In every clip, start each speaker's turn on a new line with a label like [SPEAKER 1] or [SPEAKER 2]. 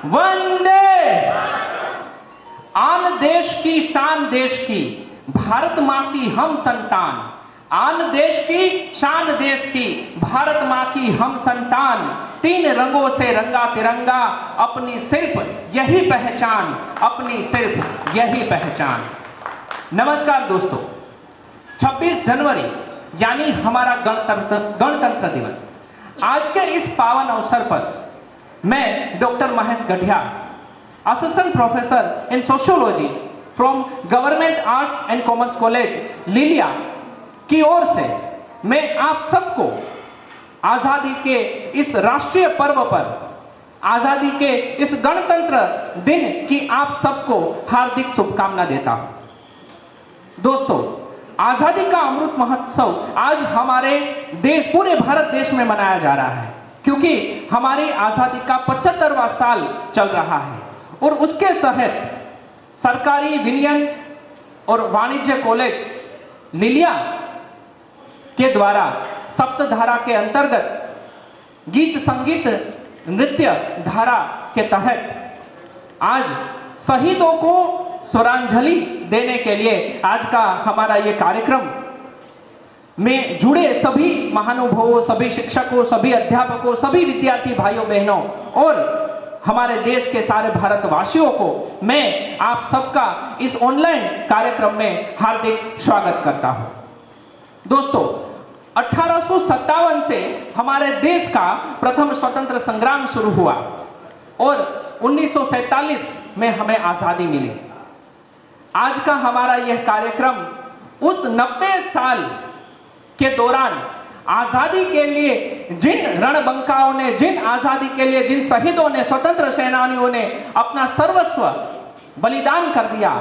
[SPEAKER 1] वंदे। आन देश की शान देश की, भारत मां की हम संतान। आन देश की शान देश की, भारत मां की हम संतान। तीन रंगों से रंगा तिरंगा, अपनी सिर्फ यही पहचान, अपनी सिर्फ यही पहचान। नमस्कार दोस्तों, 26 जनवरी यानी हमारा गणतंत्र दिवस। आज के इस पावन अवसर पर मैं doctor Mahesh Gadhiya, assistant professor in sociology from government arts and commerce college Lilia की ओर से मैं आप सबको आजादी के इस राष्ट्रीय पर्व पर, आजादी के इस गणतंत्र दिन की आप सबको हार्दिक शुभकामना देता हूं। दोस्तों, आजादी का अमृत महोत्सव आज हमारे देश, पूरे भारत देश में मनाया जा रहा है, क्योंकि हमारी आजादी का 75वां साल चल रहा है। और उसके तहत सरकारी विनयन और वाणिज्य कॉलेज लिलिया के द्वारा सप्तधारा के अंतर्गत गीत संगीत नृत्य धारा के तहत आज शहीदों को स्वरांजलि देने के लिए आज का हमारा ये कार्यक्रम में जुड़े सभी महानुभावों, सभी शिक्षकों, सभी अध्यापकों, सभी विद्यार्थी भाइयों बहनों और हमारे देश के सारे भारतवासियों को मैं आप सबका इस ऑनलाइन कार्यक्रम में हार्दिक स्वागत करता हूं। दोस्तों, 1857 से हमारे देश का प्रथम स्वतंत्र संग्राम शुरू हुआ और 1947 में हमें आजादी मिली। आज का हमारा यह कार्यक्रम उस 90 साल के दौरान आजादी के लिए जिन रणबंकाओं ने, जिन आजादी के लिए जिन शहीदों ने, स्वतंत्र सेनानियों ने अपना सर्वस्व बलिदान कर दिया,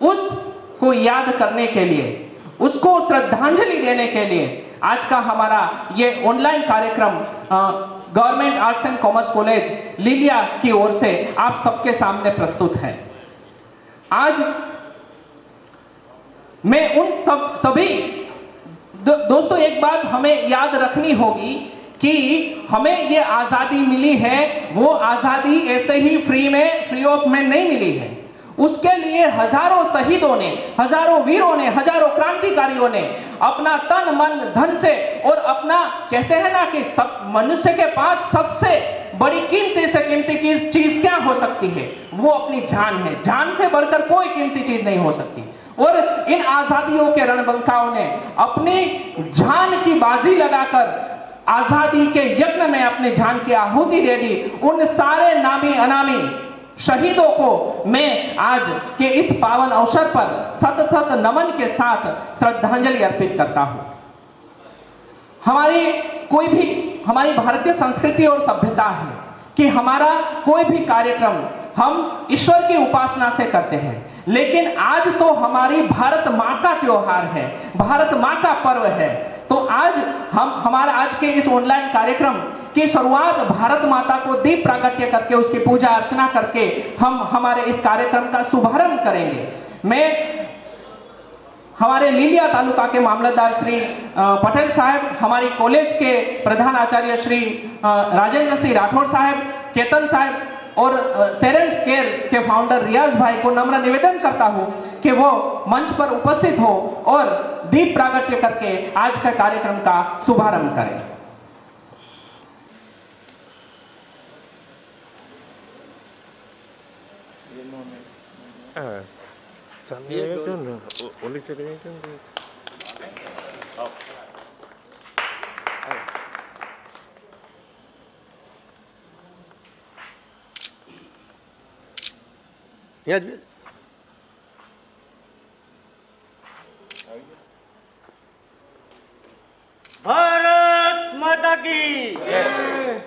[SPEAKER 1] उसको याद करने के लिए, उसको श्रद्धांजलि देने के लिए आज का हमारा ये ऑनलाइन कार्यक्रम government arts and commerce college Lilia की ओर से आप सबके सामने प्रस्तुत है। आज मैं उन सभी दोस्तों, एक बात हमें याद रखनी होगी कि हमें ये आजादी मिली है, वो आजादी ऐसे ही फ्री ऑफ में नहीं मिली है। उसके लिए हजारों शहीदों ने, हजारों वीरों ने, हजारों क्रांतिकारियों ने अपना तन मन धन से और अपना, कहते हैं ना कि सब मनुष्य के पास सबसे बड़ी कीमती से कीमती चीज क्या हो सकती है, वो अपनी जान है। जान से बढ़कर कोई कीमती चीज नहीं हो सकती। और इन आजादियों के रणबंकाओं ने अपनी जान की बाजी लगाकर आजादी के यज्ञ में अपनी जान की आहुति दे दी। उन सारे नामी अनामी शहीदों को मैं आज के इस पावन अवसर पर सतत नमन के साथ श्रद्धांजलि अर्पित करता हूं। हमारी भारतीय संस्कृति और सभ्यता है कि हमारा कोई भी कार्यक्रम हम ईश्वर की उपासना से करते हैं, लेकिन आज तो हमारी भारत मां का त्योहार है, भारत मां का पर्व है। तो आज हमारा आज के इस ऑनलाइन कार्यक्रम की शुरुआत भारत माता को दीप प्रागट्य करके, उसकी पूजा अर्चना करके हम हमारे इस कार्यक्रम का शुभारंभ करेंगे। मैं हमारे लिलिया तालुका के मामलतदार श्री पटेल साहब, हमारी कॉलेज के प्रधान आचार्य श्री राजेंद्र सिंह राठौड़ साहब, केतन साहब और सेरेंस केयर के फाउंडर रियाज भाई को नम्र निवेदन करता हूं कि वो मंच पर उपस्थित हो और दीप प्रागट्य करके आज का कार्यक्रम का शुभारंभ करें।
[SPEAKER 2] भारत माता की जय।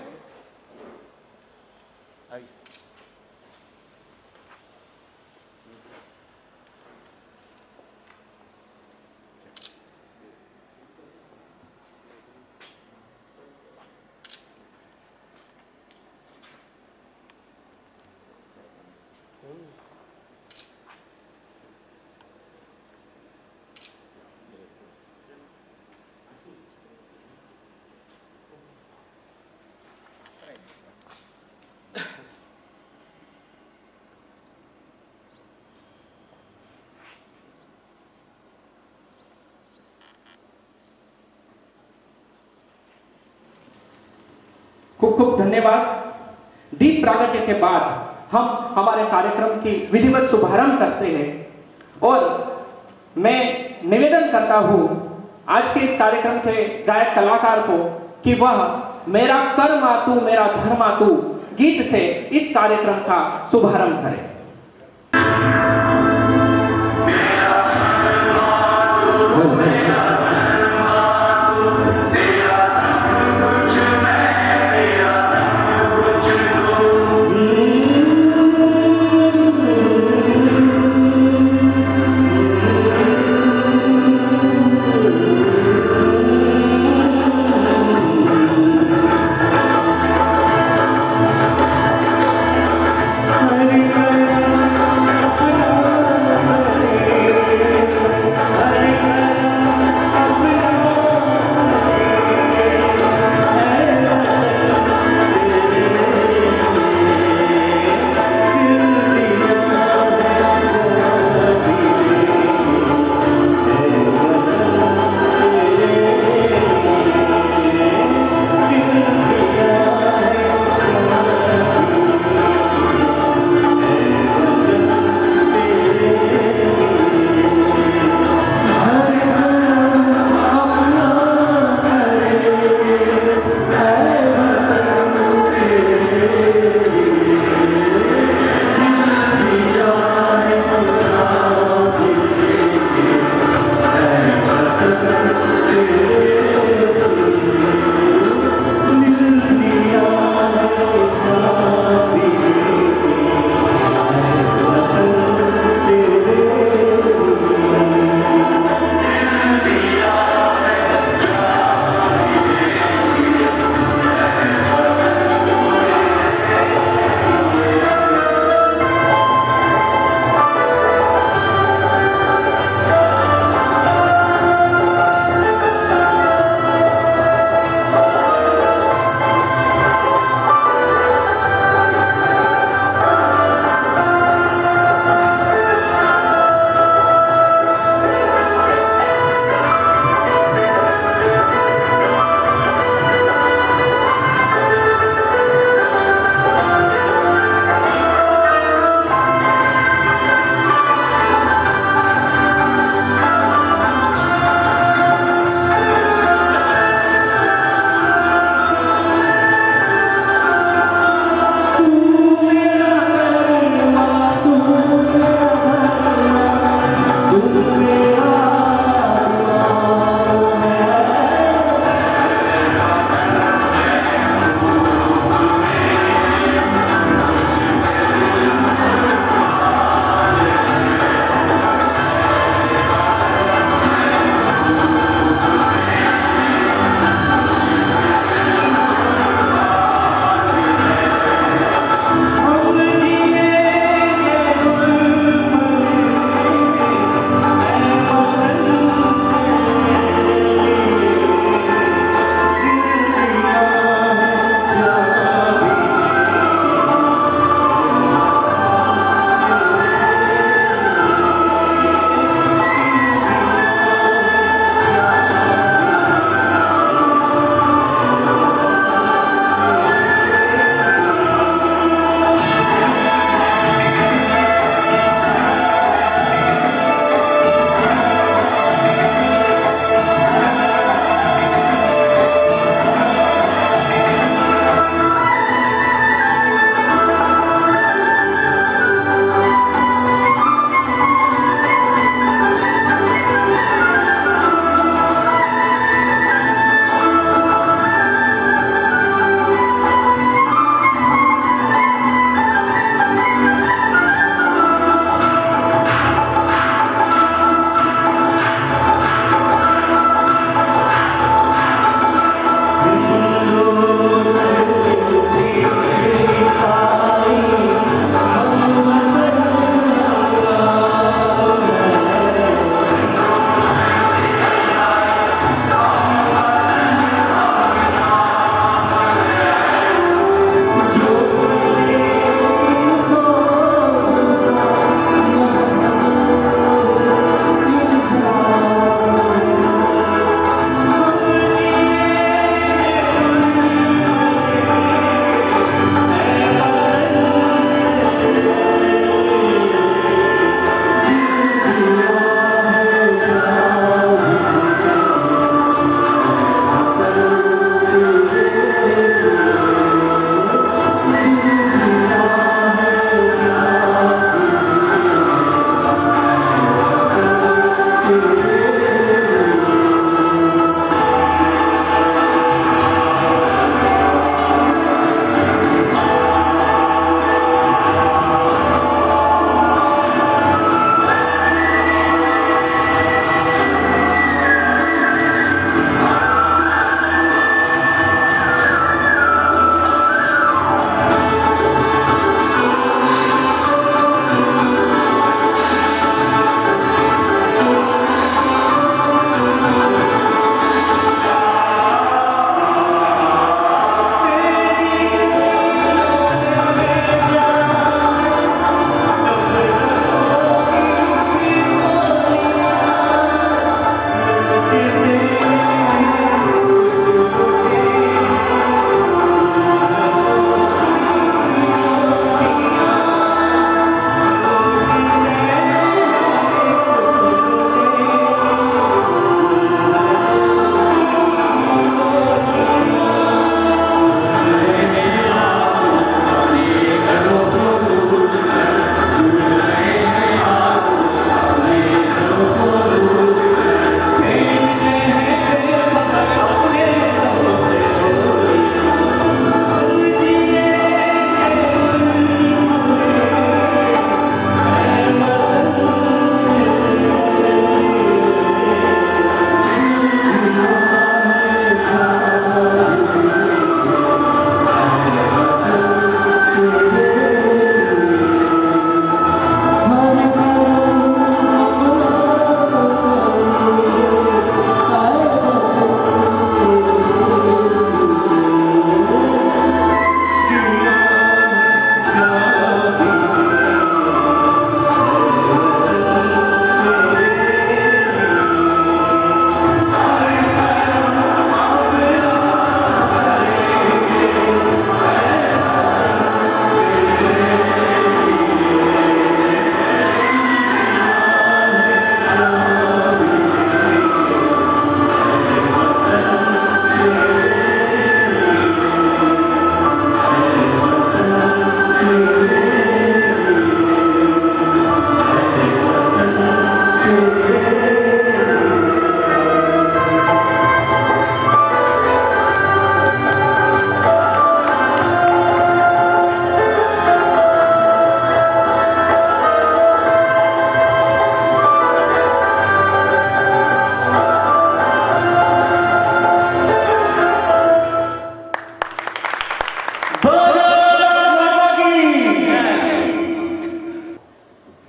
[SPEAKER 1] खूब खूब धन्यवाद। दीप प्रागट्य के बाद हम हमारे कार्यक्रम की विधिवत शुभारंभ करते हैं और मैं निवेदन करता हूं आज के इस कार्यक्रम के गायक कलाकार को कि वह मेरा कर मातू मेरा धर मातू गीत से इस कार्यक्रम का शुभारंभ करें।
[SPEAKER 3] हरि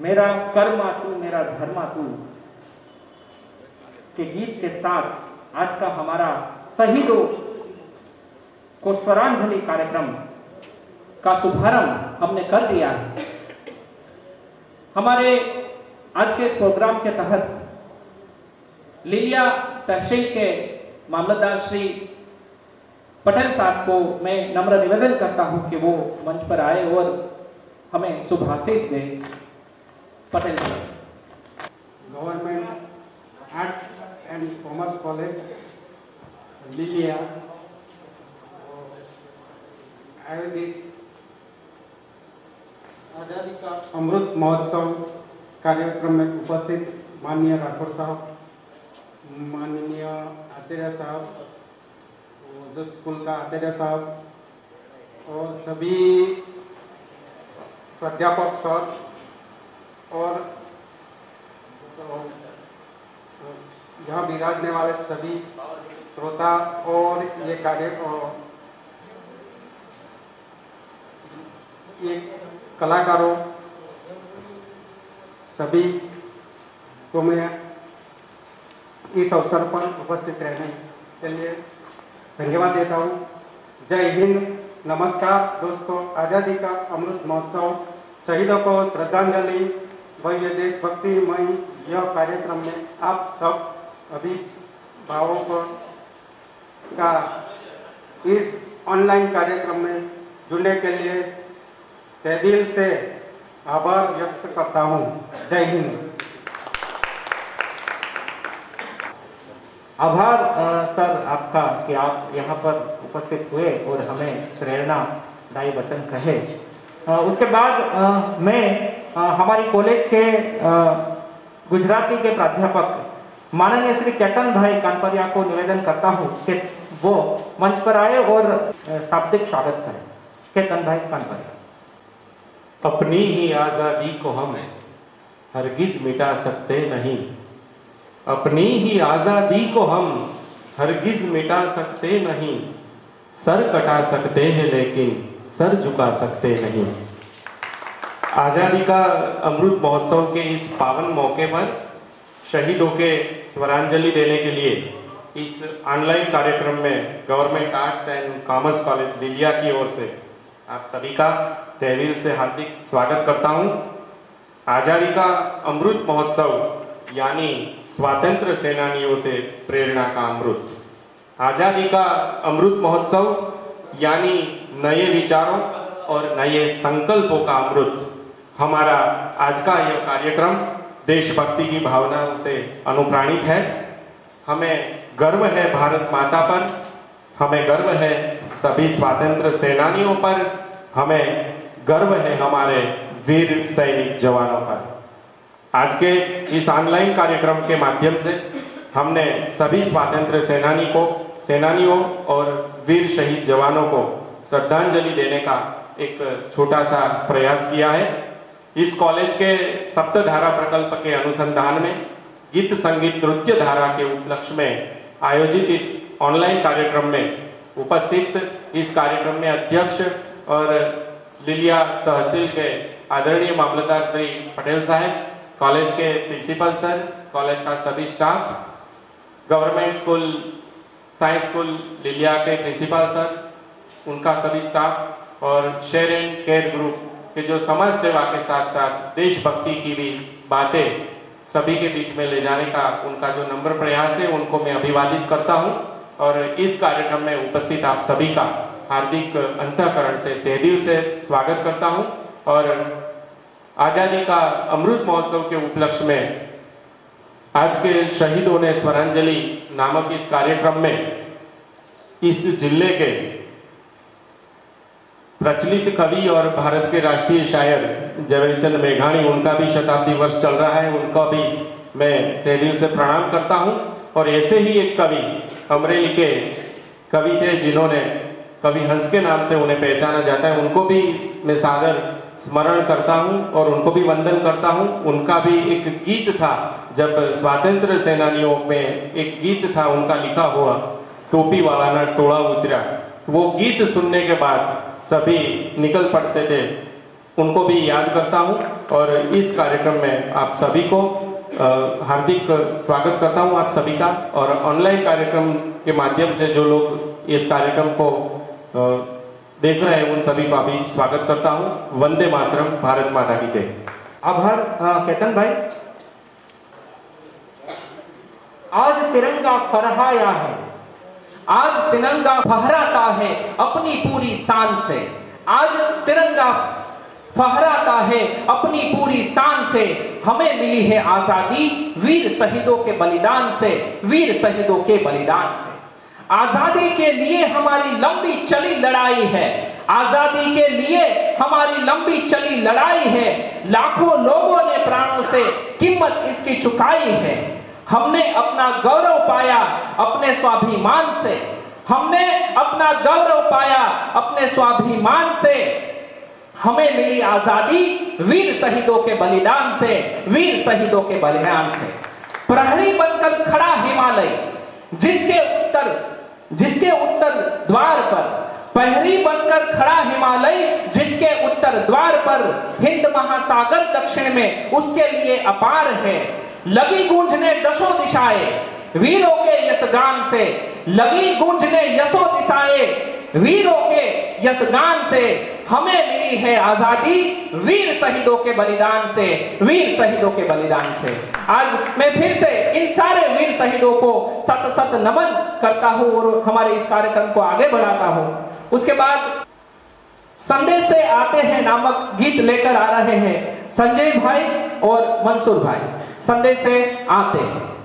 [SPEAKER 1] मेरा कर्मा तू मेरा धर्मा तू के गीत के साथ आज का हमारा शहीदों को स्वरांजलि कार्यक्रम का शुभारंभ हमने कर दिया है। हमारे आज के इस प्रोग्राम के तहत लिलिया तहसील के मामलतदार श्री पटेल साहब को मैं नम्र निवेदन करता हूं कि वो मंच पर आए और हमें शुभाशीष दे। पटेल साहब।
[SPEAKER 3] Government arts and commerce college Lilia आयोजित आजादी का अमृत महोत्सव कार्यक्रम में उपस्थित माननीय राठौर साहब, माननीय आचार्य साहब, उर्दू स्कूल का आचार्य साहब और सभी प्राध्यापक सर और यहाँ विराजने वाले सभी श्रोता और ये कलाकारों सभी को मैं इस अवसर पर उपस्थित रहने के लिए धन्यवाद देता हूँ। जय हिंद, नमस्कार दोस्तों। आज़ादी का अमृत महोत्सव, शहीदों को श्रद्धांजलि, भव्य देशभक्तिमय यह कार्यक्रम में आप सब अभिभावकों का इस ऑनलाइन कार्यक्रम में जुड़ने के लिए तहे दिल से आभार व्यक्त करता हूँ। जय हिंद।
[SPEAKER 1] आभार सर आपका कि आप यहाँ पर उपस्थित हुए और हमें प्रेरणादायी वचन कहे। उसके बाद मैं हमारी कॉलेज के गुजराती के प्राध्यापक माननीय श्री केतन भाई कानपरिया को निवेदन करता हूँ कि वो मंच पर आए और शाब्दिक स्वागत करें। केतन भाई कानपरिया।
[SPEAKER 4] अपनी ही आजादी को हम हरगिज मिटा सकते नहीं, अपनी ही आजादी को हम हरगिज मिटा सकते नहीं, सर कटा सकते हैं लेकिन सर झुका सकते नहीं। आजादी का अमृत महोत्सव के इस पावन मौके पर शहीदों के स्वरांजलि देने के लिए इस ऑनलाइन कार्यक्रम में government arts and commerce college Lilia की ओर से आप सभी का तहे दिल से हार्दिक स्वागत करता हूं। आजादी का अमृत महोत्सव यानी स्वातंत्र सेनानियों से प्रेरणा का अमृत। आजादी का अमृत महोत्सव यानी नए विचारों और नए संकल्पों का अमृत। हमारा आज का यह कार्यक्रम देशभक्ति की भावनाओं से अनुप्राणित है। हमें गर्व है भारत माता पर, हमें गर्व है सभी स्वातंत्र सेनानियों पर, हमें गर्व है हमारे वीर सैनिक जवानों पर। आज के इस ऑनलाइन कार्यक्रम के माध्यम से हमने सभी स्वातंत्र सेनानियों और वीर शहीद जवानों को श्रद्धांजलि देने का एक छोटा सा प्रयास किया है। इस कॉलेज के सप्तधारा प्रकल्प के अनुसंधान में गीत संगीत नृत्य धारा के उपलक्ष्य में आयोजित इस ऑनलाइन कार्यक्रम में उपस्थित इस कार्यक्रम में अध्यक्ष और लिलिया तहसील के आदरणीय मामलतदार श्री पटेल साहब, कॉलेज के प्रिंसिपल सर, कॉलेज का सभी staff, government school science school Lilia के प्रिंसिपल सर, उनका सभी स्टाफ और शेयर एंड केयर ग्रुप के जो समाज सेवा के साथ साथ देशभक्ति की भी बातें सभी के बीच में ले जाने का उनका जो नम्र प्रयास है, उनको मैं अभिवादित करता हूं। और इस कार्यक्रम में उपस्थित आप सभी का हार्दिक अंतःकरण से तहे दिल से स्वागत करता हूं। और आजादी का अमृत महोत्सव के उपलक्ष्य में आज के शहीदों ने स्वरांजलि नामक इस कार्यक्रम में इस जिले के प्रचलित कवि और भारत के राष्ट्रीय शायर झवेरचंद मेघाणी, उनका भी शताब्दी वर्ष चल रहा है, उनका भी मैं तहे दिल से प्रणाम करता हूं। और ऐसे ही एक कवि अमरेली के कवि थे जिन्होंने कवि हंस के नाम से उन्हें पहचाना जाता है, उनको भी मैं सादर स्मरण करता हूं और उनको भी वंदन करता हूं। उनका भी एक गीत था, जब स्वतंत्र सेनानियों में एक गीत था उनका लिखा हुआ, टोपी वाला ना टोला उतरा। वो गीत सुनने के बाद सभी निकल पड़ते थे उनको भी याद करता हूं और इस कार्यक्रम में आप सभी को हार्दिक स्वागत करता हूं आप सभी का। और ऑनलाइन कार्यक्रम के माध्यम से जो लोग इस कार्यक्रम को देख रहे हैं उन सभी का भी स्वागत करता हूं। वंदे मातरम, भारत माता की जय।
[SPEAKER 1] आभार केतन भाई। आज तिरंगा फहराया है, आज तिरंगा फहराता है अपनी पूरी शान से। आज तिरंगा फहराता है अपनी पूरी शान से। हमें मिली है आजादी वीर शहीदों के बलिदान से, वीर शहीदों के बलिदान से। आजादी के लिए हमारी लंबी चली लड़ाई है, आजादी के लिए हमारी लंबी चली लड़ाई है। लाखों लोगों ने प्राणों से कीमत इसकी चुकाई है। हमने अपना गौरव पाया अपने स्वाभिमान से, हमने अपना गौरव पाया अपने स्वाभिमान से। हमें मिली आजादी वीर शहीदों के बलिदान से, वीर शहीदों के बलिदान से। प्रहरी बनकर खड़ा हिमालय जिसके उत्तर द्वार पर, प्रहरी बनकर खड़ा हिमालय जिसके उत्तर द्वार पर। हिंद महासागर दक्षिण में उसके लिए अपार है। लगी गूंजने दशों दिशाएं वीरों के यशगान से, लगी गूंजने यशों दिशाएं वीरों के यशगान से। हमें मिली है आजादी वीर शहीदों के बलिदान से, वीर शहीदों के बलिदान से। आज मैं फिर से इन सारे वीर शहीदों को सत सत नमन करता हूं और हमारे इस कार्यक्रम को आगे बढ़ाता हूं। उसके बाद संदेश से आते हैं नामक गीत लेकर आ रहे हैं संजय भाई और मंसूर भाई। संदेश से आते हैं।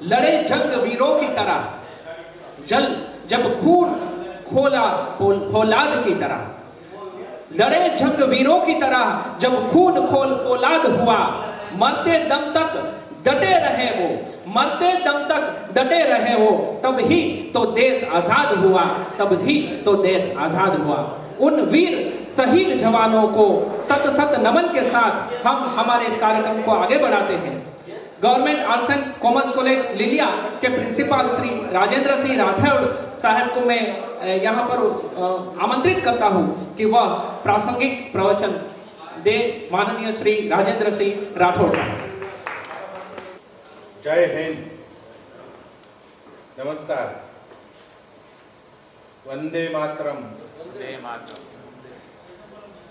[SPEAKER 1] लड़े जंग वीरों की तरह, जल जब खून खोला फौलाद की तरह, लड़े जंग वीरों की तरह जब खून खोल फौलाद हुआ, मरते दम तक डटे रहे वो, मरते दम तक डटे रहे वो, तब ही तो देश आजाद हुआ, तब ही तो देश आजाद हुआ। उन वीर शहीद जवानों को सत सत नमन के साथ हम हमारे इस कार्यक्रम को आगे बढ़ाते हैं। Government arts and commerce college Lilia के प्रिंसिपल श्री राजेंद्र सिंह राठौड़ साहब को मैं यहाँ पर आमंत्रित करता हूँ कि वह प्रासंगिक प्रवचन दे। माननीय श्री राजेंद्र सिंह राठौड़ साहब।
[SPEAKER 4] जय हिंद, नमस्कार, वंदे मातरम, वंदे मातरम,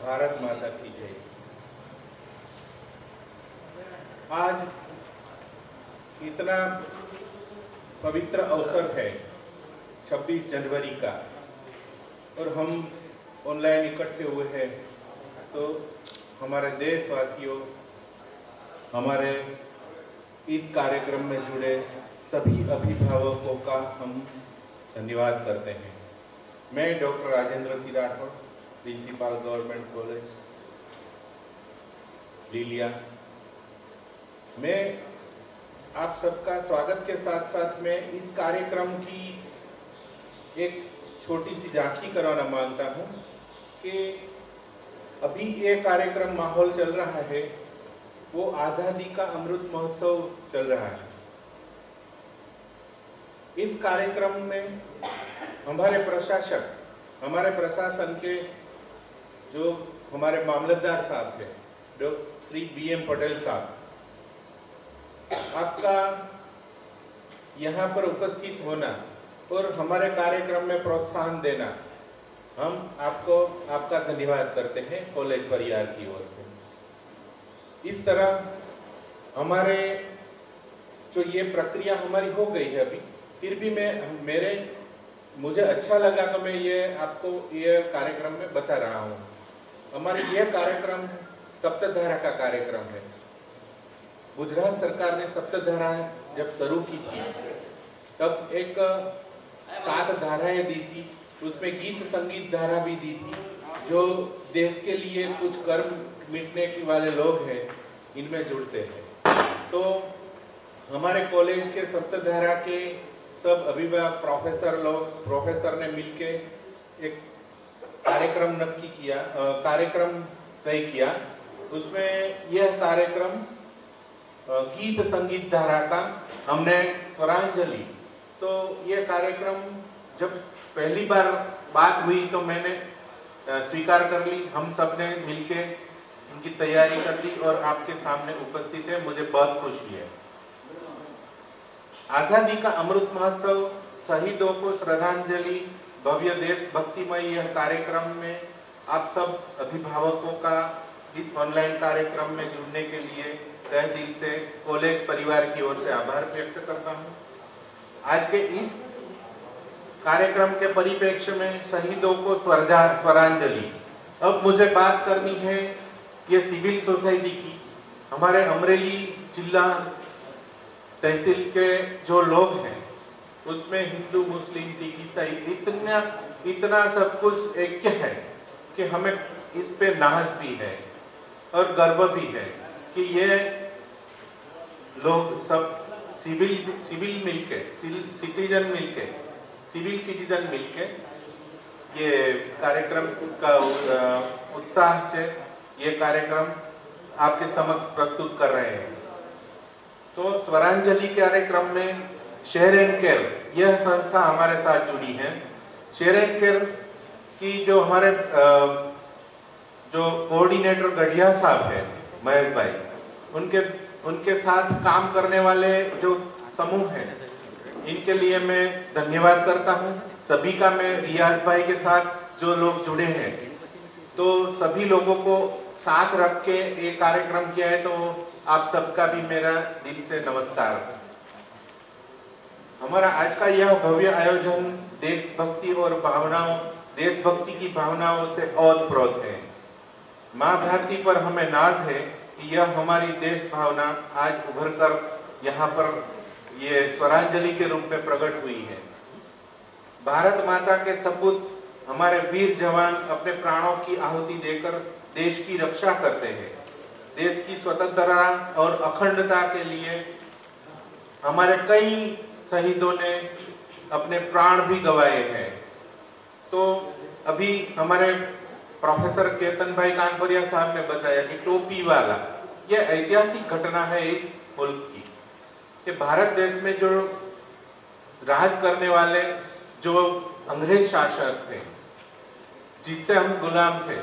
[SPEAKER 4] भारत माता की जय। आज इतना पवित्र अवसर है 26 जनवरी का और हम ऑनलाइन इकट्ठे हुए हैं, तो हमारे देशवासियों, हमारे इस कार्यक्रम में जुड़े सभी अभिभावकों का हम धन्यवाद करते हैं। मैं doctor Rajendra Singh Rathod, principal government college Lilia, मैं आप सबका स्वागत के साथ साथ में इस कार्यक्रम की एक छोटी सी झांकी कराना मांगता हूं कि अभी ये कार्यक्रम माहौल चल रहा है, वो आजादी का अमृत महोत्सव चल रहा है। इस कार्यक्रम में हमारे प्रशासक, हमारे प्रशासन के जो हमारे मामलतदार साहब हैं, डॉक्टर श्री BM पटेल साहब, आपका यहाँ पर उपस्थित होना और हमारे कार्यक्रम में प्रोत्साहन देना, हम आपको आपका धन्यवाद करते हैं कॉलेज परिवार की ओर से। इस तरह हमारे जो ये प्रक्रिया हमारी हो गई है अभी, फिर भी मुझे अच्छा लगा तो मैं ये आपको ये कार्यक्रम में बता रहा हूँ। हमारे ये कार्यक्रम सप्तधारा का कार्यक्रम है। गुजरात सरकार ने सप्तधारा जब शुरू की थी तब एक 7 धाराएं दी थी, उसमें गीत संगीत धारा भी दी थी। जो देश के लिए कुछ कर्म मिटने के वाले लोग हैं, इनमें जुड़ते हैं। तो हमारे कॉलेज के सप्तधारा के सब अभिभावक प्रोफेसर ने मिलके एक कार्यक्रम तय किया। उसमें यह कार्यक्रम गीत संगीत धारा का हमने स्वरांजलि, तो यह कार्यक्रम जब पहली बार बात हुई तो मैंने स्वीकार कर ली। हम सब ने मिलके इनकी तैयारी कर ली और आपके सामने उपस्थित है, मुझे बहुत खुशी है। आजादी का अमृत महोत्सव, शहीदों को श्रद्धांजलि, भव्य देशभक्तिमय यह कार्यक्रम में आप सब अभिभावकों का इस ऑनलाइन कार्यक्रम में जुड़ने के लिए तहे दिल से कॉलेज परिवार की ओर से आभार व्यक्त करता हूँ। आज के इस कार्यक्रम के परिप्रेक्ष्य में शहीदों को स्वरांजलि। अब मुझे बात करनी है ये सिविल सोसाइटी की। हमारे अमरेली जिला तहसील के जो लोग हैं उसमें हिंदू, मुस्लिम, सिख, ईसाई इतना सब कुछ ऐक्य है कि हमें इस पे नाज भी है और गर्व भी है कि ये लोग सब सिविल मिलके, सिविल सिटीजन मिलके ये कार्यक्रम का उत्साह से ये कार्यक्रम आपके समक्ष प्रस्तुत कर रहे हैं। तो स्वरांजलि कार्यक्रम में शेयर एंड केयर यह संस्था हमारे साथ जुड़ी है। शेयर एंड केयर की जो हमारे जो कोऑर्डिनेटर गढ़िया साहब है महेश भाई, उनके साथ काम करने वाले जो समूह है, इनके लिए मैं धन्यवाद करता हूं। सभी का मैं रियाज भाई के साथ जो लोग जुड़े हैं, तो सभी लोगों को साथ रख के ये कार्यक्रम किया है, तो आप सबका भी मेरा दिल से नमस्कार। हमारा आज का यह भव्य आयोजन देशभक्ति की भावनाओं से ओतप्रोत है। माँ भारती पर हमें नाज है कि यह हमारी देश भावना आज उभर कर यहाँ पर ये स्वरांजलि के रूप में प्रकट हुई है। भारत माता के सपूत हमारे वीर जवान अपने प्राणों की आहुति देकर देश की रक्षा करते हैं। देश की स्वतंत्रता और अखंडता के लिए हमारे कई शहीदों ने अपने प्राण भी गंवाए हैं। तो अभी हमारे प्रोफेसर केतन भाई कानपुरिया साहब ने बताया कि टोपी वाला, यह ऐतिहासिक घटना है इस मुल्क की, कि भारत देश में जो राज करने वाले जो अंग्रेज शासक थे, जिससे हम गुलाम थे,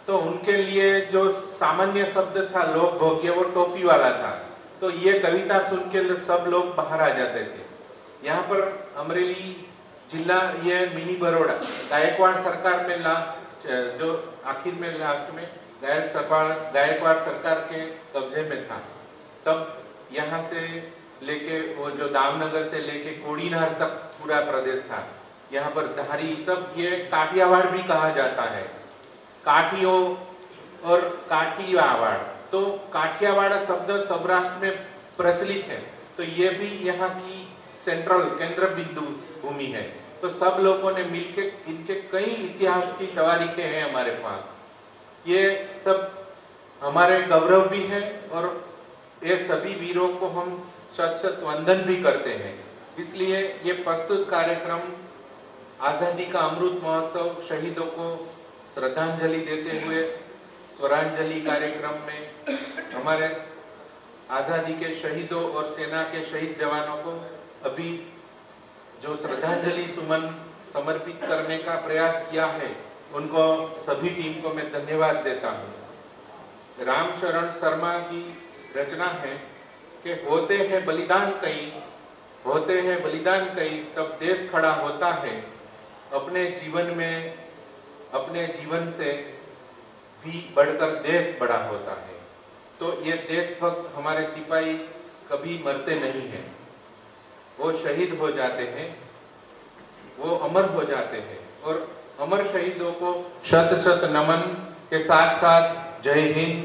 [SPEAKER 4] तो उनके लिए जो सामान्य शब्द था लोक भोग्य, वो टोपी वाला था। तो ये कविता सुन के सब लोग बाहर आ जाते थे। यहाँ पर अमरेली जिला ये मिनी बड़ौदा गायकवाड़ सरकार में जो आखिर में लास्ट में गायकवाड़ सरकार के कब्जे में था। तब यहाँ से लेके वो जो दामनगर से लेके कोड़ीनार तक पूरा प्रदेश था। यहाँ पर धारी सब ये काठियावाड़ भी कहा जाता है, काठियों और काठियावाड़। तो काठियावाड़ शब्द सौराष्ट्र में प्रचलित है, तो ये भी यहाँ की सेंट्रल केंद्र बिंदु भूमि है। तो सब लोगों ने मिलकर इनके कई इतिहास की तवारीखें हैं हमारे पास। ये सब हमारे गौरव भी है और ये सभी वीरों को हम शत शत वंदन भी करते हैं। इसलिए ये प्रस्तुत कार्यक्रम आजादी का अमृत महोत्सव शहीदों को श्रद्धांजलि देते हुए स्वरांजलि कार्यक्रम में हमारे आजादी के शहीदों और सेना के शहीद जवानों को अभी जो श्रद्धांजलि सुमन समर्पित करने का प्रयास किया है, उनको सभी टीम को मैं धन्यवाद देता हूँ। रामशरण शर्मा की रचना है कि होते हैं बलिदान कई तब देश खड़ा होता है, अपने जीवन से भी बढ़कर देश बड़ा होता है। तो ये देशभक्त हमारे सिपाही कभी मरते नहीं हैं, वो शहीद हो जाते हैं, वो अमर हो जाते हैं। और अमर शहीदों को शत शत नमन के साथ साथ जय हिंद,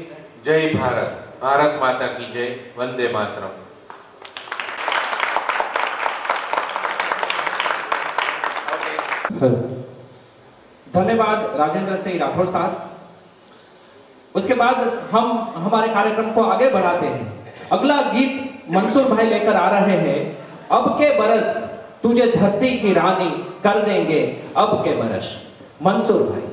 [SPEAKER 4] जय भारत, भारत माता की जय, वंदे मातरम।
[SPEAKER 1] धन्यवाद राजेंद्र सिंह राठौर साहब। उसके बाद हम हमारे कार्यक्रम को आगे बढ़ाते हैं। अगला गीत मंसूर भाई लेकर आ रहे हैं। अब के बरस तुझे धरती की रानी कर देंगे, अब के बरस। मंसूर भाई।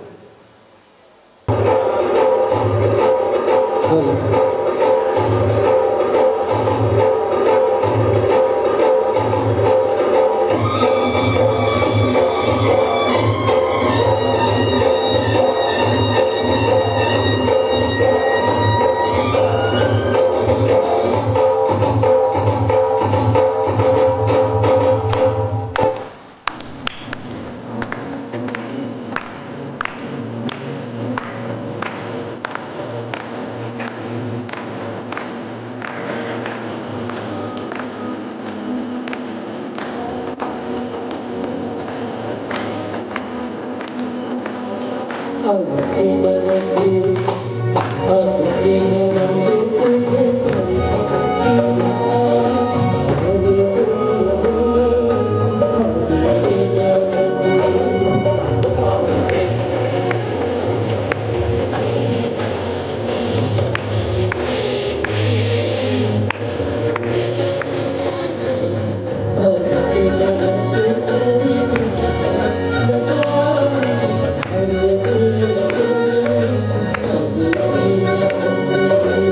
[SPEAKER 5] Thank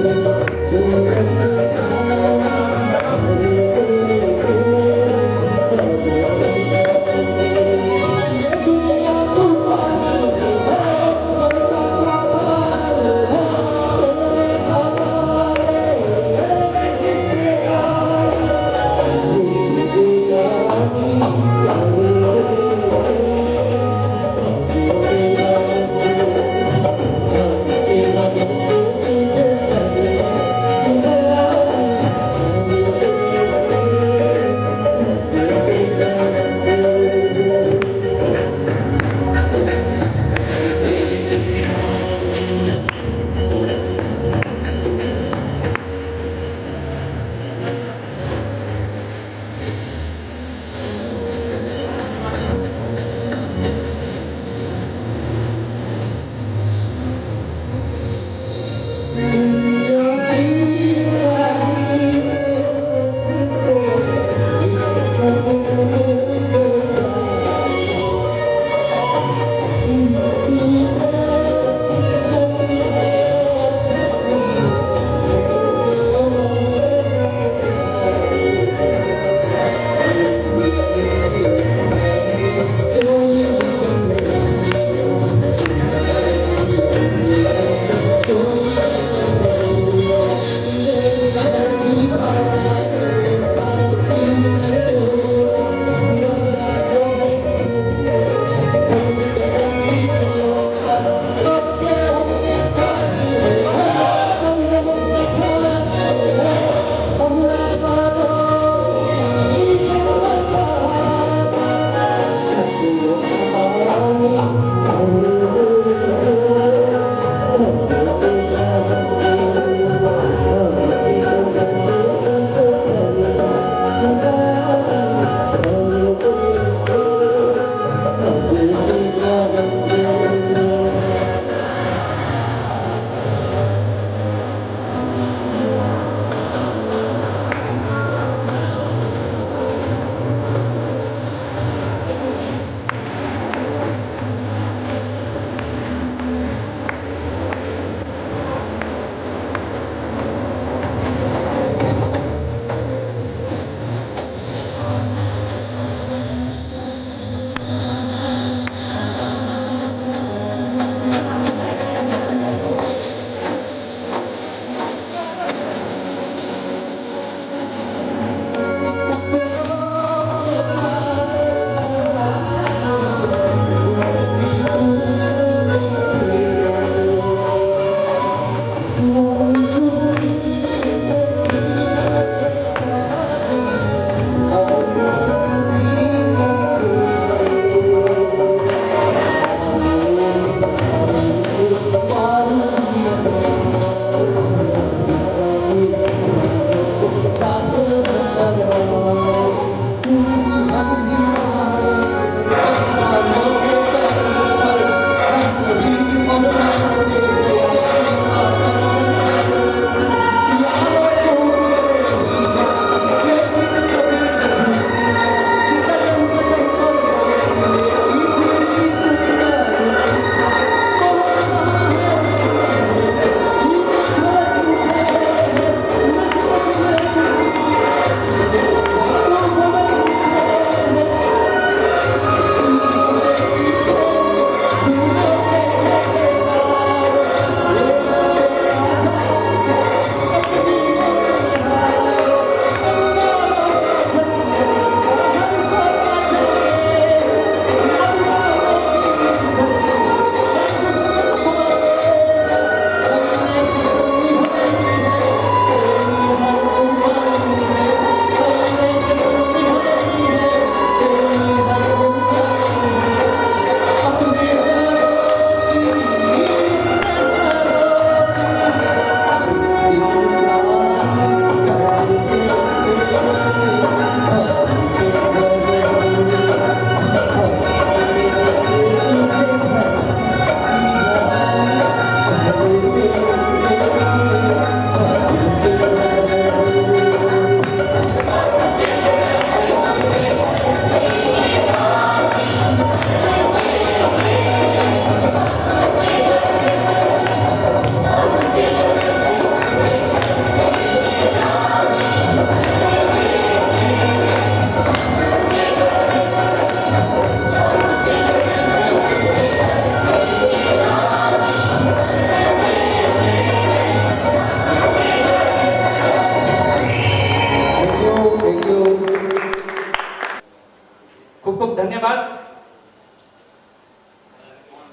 [SPEAKER 5] you.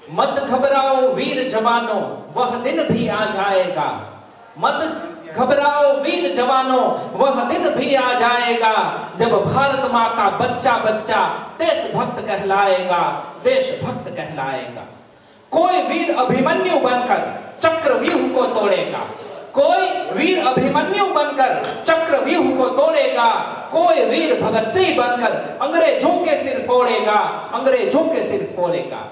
[SPEAKER 1] मत घबराओ वीर जवानों, वह दिन भी आ जाएगा। मत घबराओ वीर जवानों, वह दिन भी आ जाएगा जब भारत माँ का बच्चा बच्चा देशभक्त कहलाएगा, देशभक्त कहलाएगा। कोई वीर अभिमन्यु बनकर चक्रव्यूह को तोड़ेगा, कोई वीर अभिमन्यु बनकर चक्रव्यूह को तोड़ेगा, कोई वीर भगत सिंह बनकर अंग्रेजों के सिर फोड़ेगा, अंग्रेजों के सिर फोड़ेगा।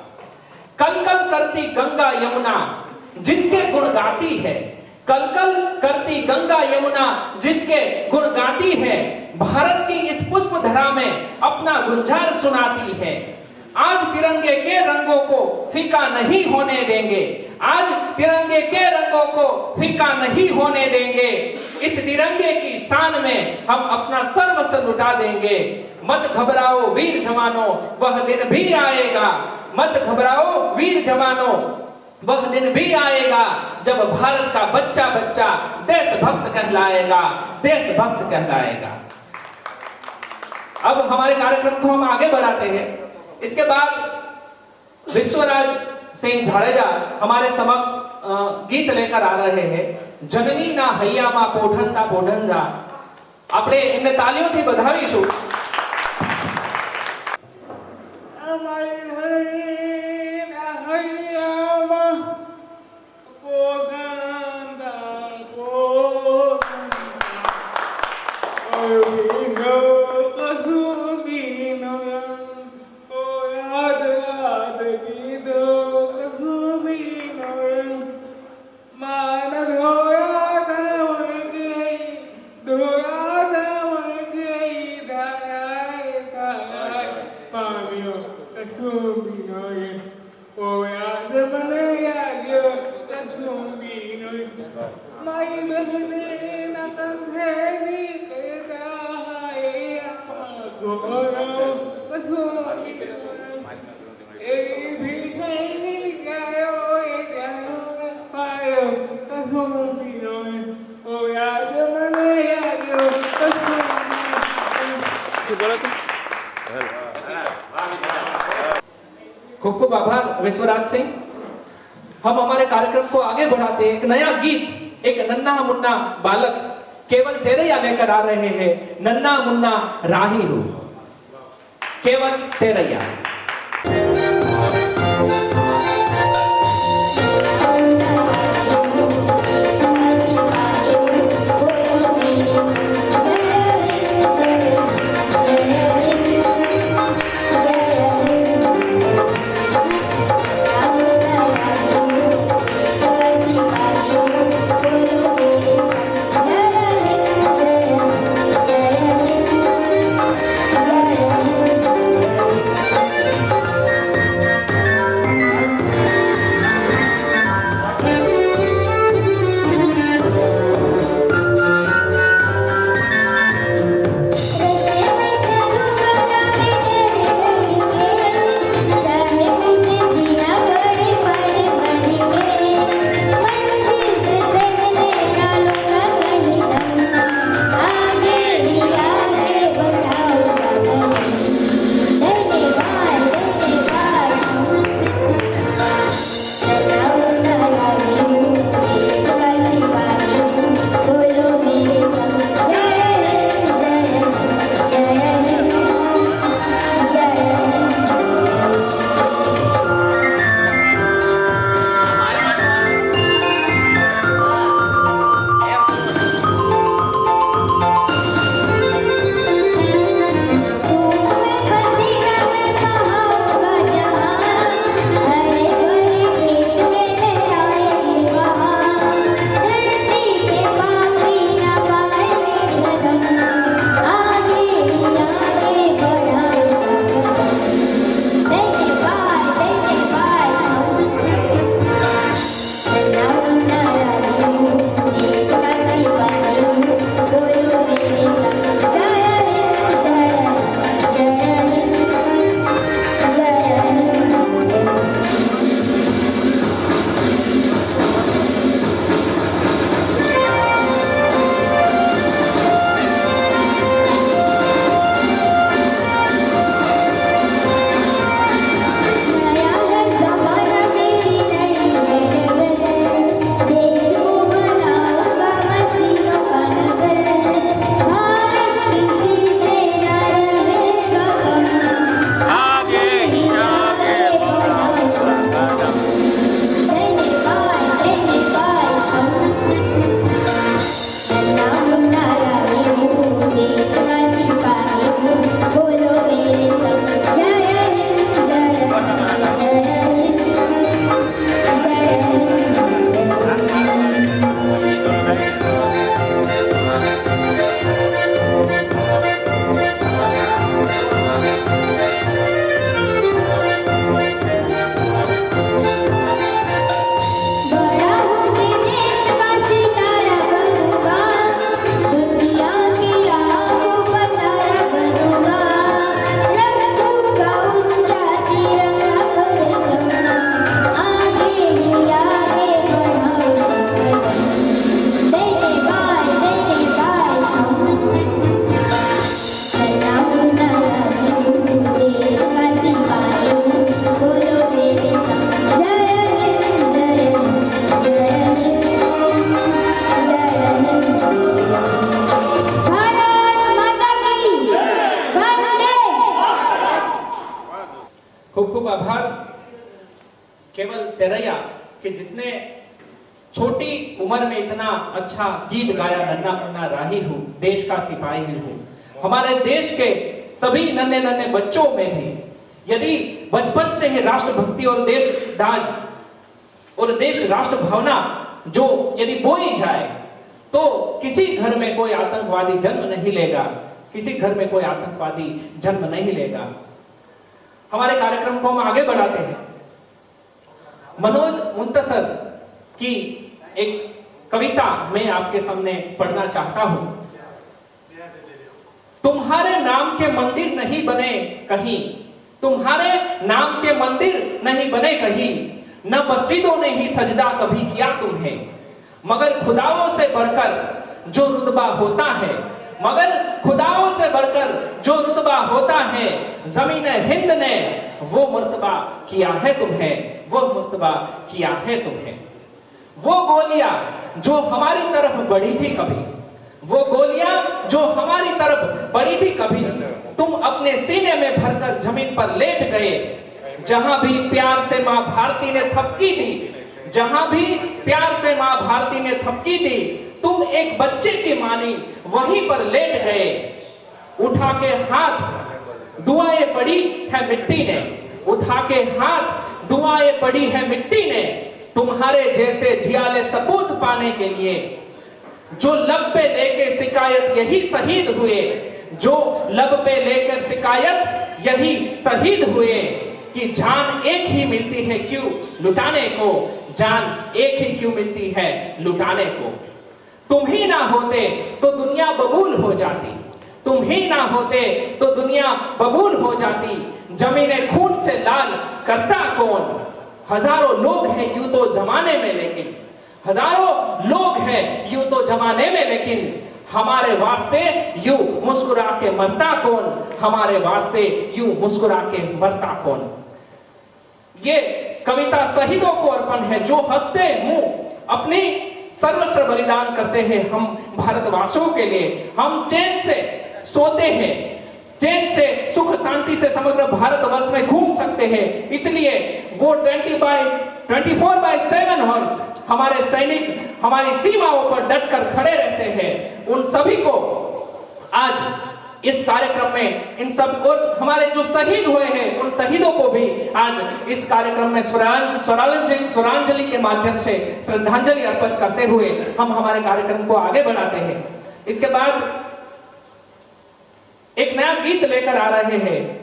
[SPEAKER 1] कल कल करती गंगा यमुना जिसके गुण गाती है, कल कल करती गंगा यमुना जिसके गुण गाती है, भारत की इस पुष्प धरा में अपना गुंजार सुनाती है। आज तिरंगे के रंगों को फीका नहीं होने देंगे, आज तिरंगे के रंगों को फीका नहीं होने देंगे। इस तिरंगे की शान में हम अपना सर्वस्व लुटा देंगे। मत घबराओ वीर जवानों, वह दिन भी आएगा। मत घबराओ वीर जवानों, वह दिन भी आएगा जब भारत का बच्चा बच्चा देशभक्त कहलाएगा, देशभक्त कहलाएगा। अब हमारे कार्यक्रम को हम आगे बढ़ाते हैं। इसके बाद विश्वराज सिंह जाडेजा हमारे समक्ष गीत लेकर आ रहे हैं। जननी ना हૈयाમાં પોઢંતા પોઢંતા। આપણે એમને તાલીઓથી વધાવીશું। खूब खूब आभार विश्वराज सिंह। हम हमारे कार्यक्रम को आगे बढ़ाते हैं। एक नया गीत, एक नन्हा मुन्ना बालक केवल तेरैया लेकर आ रहे हैं। नन्हा मुन्ना राही हूं, केवल तेरैया। केवल तेरैया कि जिसने छोटी उम्र में इतना अच्छा गीत गाया, नन्ना मुन्ना राही हूं, देश का सिपाही हूं। हमारे देश के सभी नन्हे नन्हे बच्चों में भी यदि बचपन से ही राष्ट्रभक्ति और देशदाज और देश राष्ट्र भावना जो यदि बोई जाए तो किसी घर में कोई आतंकवादी जन्म नहीं लेगा, किसी घर में कोई आतंकवादी जन्म नहीं लेगा। हमारे कार्यक्रम को हम आगे बढ़ाते हैं। मनोज मुंतसर की एक कविता मैं आपके सामने पढ़ना चाहता हूं। तुम्हारे नाम के मंदिर नहीं बने कहीं, तुम्हारे नाम के मंदिर नहीं बने कहीं, न मस्जिदों ने ही सजदा कभी किया तुम्हें, मगर खुदाओं से बढ़कर जो रुतबा होता है, मगर खुदाओं से बढ़कर जो रुतबा होता है, जमीन हिंद ने वो मर्तबा किया है तुम्हें, वो मर्तबा किया है तुम्हें। वो गोलियां जो हमारी तरफ बढ़ी थी कभी, वो गोलियां जो हमारी तरफ बढ़ी थी कभी, तुम अपने सीने में भरकर जमीन पर लेट गए। जहां भी प्यार से मां भारती ने थपकी दी, जहां भी प्यार से मां भारती ने थपकी दी, तुम एक बच्चे की मानी वहीं पर लेट गए। उठा के हाथ दुआएं पड़ी है मिट्टी ने, उठा के हाथ दुआएं पड़ी है मिट्टी ने, तुम्हारे जैसे जियाले सपूत पाने के लिए। जो लब पे लेके शिकायत यही शहीद हुए, जो लब पे लेकर शिकायत यही शहीद हुए, कि जान एक ही मिलती है क्यों लुटाने को, जान एक ही क्यों मिलती है लुटाने को। तुम ही ना होते तो दुनिया बबूल हो जाती, तुम ही ना होते तो दुनिया बबूल हो जाती। जमीने खून से लाल करता कौन, हजारों लोग हैं यूं तो जमाने में, लेकिन हजारों लोग हैं यूं तो जमाने में, लेकिन हमारे वास्ते यूं मुस्कुरा के मरता कौन, हमारे वास्ते यूं मुस्कुरा के मरता कौन। ये कविता शहीदों को अर्पण है जो हंसते मुंह अपनी सर्वस्व बलिदान करते हैं हम भारतवासियों के लिए। हम चैन से सोते हैं, चैन से सुख शांति से समग्र भारतवर्ष में घूम सकते हैं, इसलिए वो 24/7 हॉर्स हमारे सैनिक हमारी सीमाओं पर डटकर खड़े रहते हैं। उन सभी को आज इस कार्यक्रम में, इन सब और हमारे जो शहीद हुए हैं उन शहीदों को भी आज इस कार्यक्रम में स्वरांजलि के माध्यम से श्रद्धांजलि अर्पित करते हुए हम हमारे कार्यक्रम को आगे बढ़ाते हैं। इसके बाद एक नया गीत लेकर आ रहे हैं,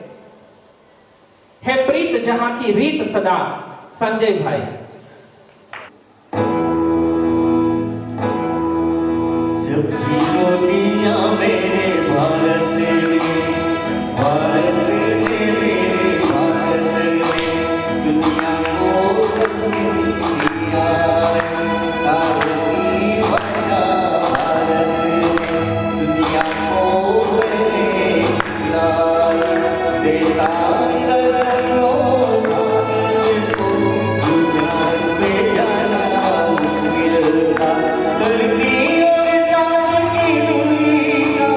[SPEAKER 1] है प्रीत जहां की रीत सदा, संजय भाई।
[SPEAKER 5] जब जीरो दिया मेरे भारत ने, भारत ने मेरे भारत ने, दुनिया को दिया भारती भाषा, भारत ने दुनिया को दिया देता दर्शनों भारत को, जान पे जाना मुश्किल था, धरती और जान की दूरी का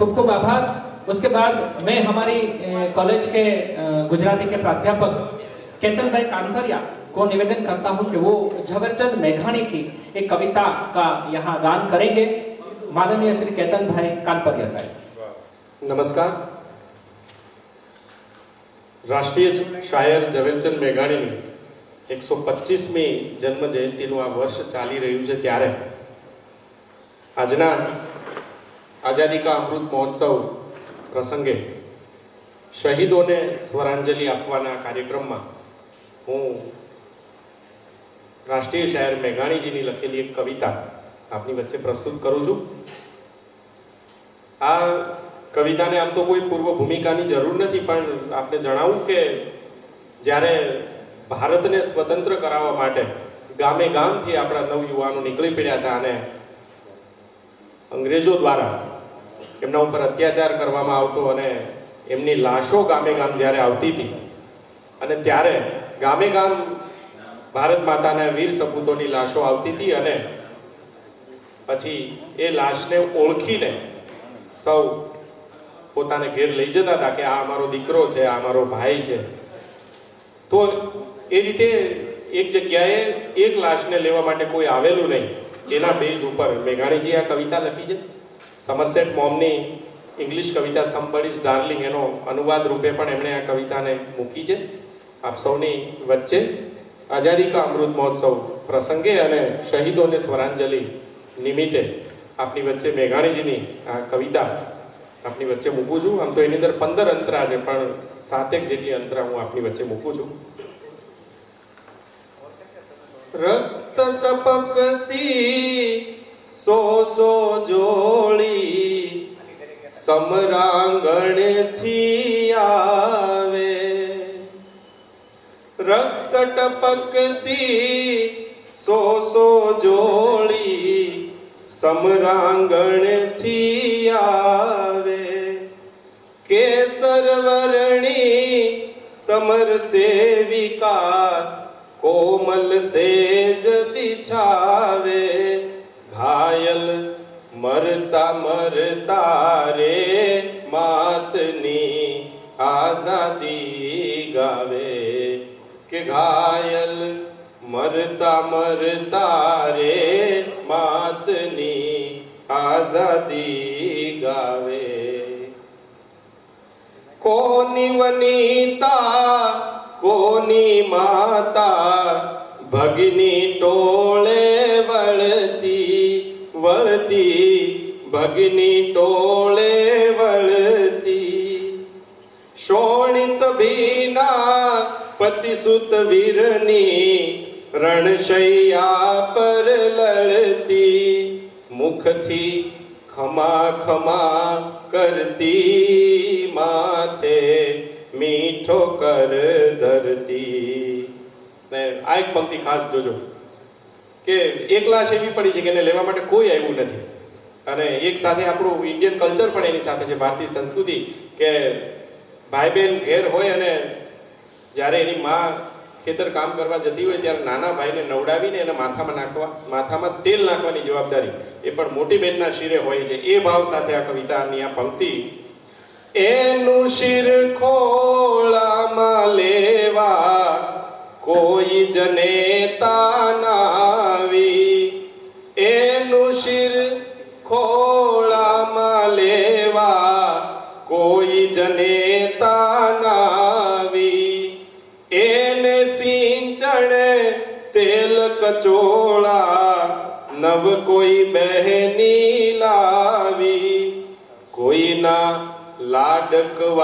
[SPEAKER 1] खूब खूब आभार। उसके बाद मैं हमारी कॉलेज के गुजराती के प्राध्यापक केतन भाई कानभरिया को निवेदन करता हूं कि वो झवेरचंद मेघाणी की एक कविता का यहाँ गान करेंगे। माननीय श्री केतन भाई कानपरिया साहब।
[SPEAKER 4] नमस्कार। રાષ્ટ્રીય શાયર ઝવેરચંદ મેઘાણીની 125મી જન્મ જયંતિનું આ વર્ષ ચાલી રહ્યું છે ત્યારે આજના આઝાદી કા અમૃત મહોત્સવ પ્રસંગે શહીદોને સ્વરાંજલિ આપવાના કાર્યક્રમમાં હું રાષ્ટ્રીય શાયર મેઘાણીજીની લખેલી એક કવિતા આપની વચ્ચે પ્રસ્તુત કરું છું। આ કવિતાને આમ તો કોઈ પૂર્વ ભૂમિકાની જરૂર નથી, પણ આપને જણાવું કે જ્યારે ભારતને સ્વતંત્ર કરાવવા માટે ગામે ગામથી આપણા નવયુવાનો નીકળી પડ્યા હતા અને અંગ્રેજો દ્વારા એમના ઉપર અત્યાચાર કરવામાં આવતો અને એમની લાશો ગામે ગામ જ્યારે આવતી હતી અને ત્યારે ગામે ગામ ભારત માતાના વીર સપૂતોની લાશો આવતી હતી અને પછી એ લાશને ઓળખીને સૌ પોતાને ઘેર લઈ જતા હતા કે આ અમારો દીકરો છે, આ અમારો ભાઈ છે। તો એ રીતે એક જગ્યાએ એક લાશને લેવા માટે કોઈ આવેલું નહીં, એના બેઝ ઉપર મેઘાણીજી આ કવિતા લખી છે। સમરસેટ મોમની ઇંગ્લિશ કવિતા સમબડીઝ ડાર્લિંગ એનો અનુવાદ રૂપે પણ એમણે આ કવિતાને મૂકી છે। આપ સૌની વચ્ચે આઝાદી કા અમૃત મહોત્સવ પ્રસંગે અને શહીદોને સ્વરાંજલિ નિમિત્તે આપની વચ્ચે મેઘાણીજીની આ કવિતા આપની વચ્ચે મૂકું છું। આમ તો એની અંદર 15 અંતરા છે, પણ 7 જેટલી અંતરા હું આપની વચ્ચે મૂકું છું। રક્ત ટપકતી સો સો જોડી સમરાંગણથી આવે, રક્ત ટપકતી સો સો જોડી સમરાંગણથી આવે, કેસર વર્ણી સમર સેવિકા कोमल सेज बिछावे, घायल मरता मरता रे मातनी आजादी गावे, के घायल मरता मरता रे मातनी आजादी गावे। कोनी वनीता कोनी माता भगिनी टोळे वळती वळती, भगिनी टोळे वळती, शोणित भीना पतिसुत वीरनी रणशय्या पर लळती, मुखथी खमा खमा करती माथे મીઠો કર ધરતી। ને આ એક પંક્તિ ખાસ જોજો કે એક લાશ એવી પડી છે કે એને લેવા માટે કોઈ આવ્યું નથી અને એક સાથે આપણું ઇન્ડિયન કલ્ચર પણ એની સાથે છે, ભારતીય સંસ્કૃતિ કે ભાઈ બહેન ઘેર હોય અને જ્યારે એની માં ખેતર કામ કરવા જતી હોય ત્યારે નાના ભાઈને નવડાવીને એને માથામાં તેલ નાખવાની જવાબદારી એ પણ મોટી બહેનના શિરે હોય છે। એ ભાવ સાથે આ કવિતાની આ પંક્તિ, એનું શિર ખોળામાં લેવા કોઈ જનેતા નાવી, એનું શિર ખોળામાં લેવા કોઈ જનેતા નાવી, એને સિંચણ તેલ કચોળા નવ કોઈ બહેની લાવી, કોઈના લાડકવાયાની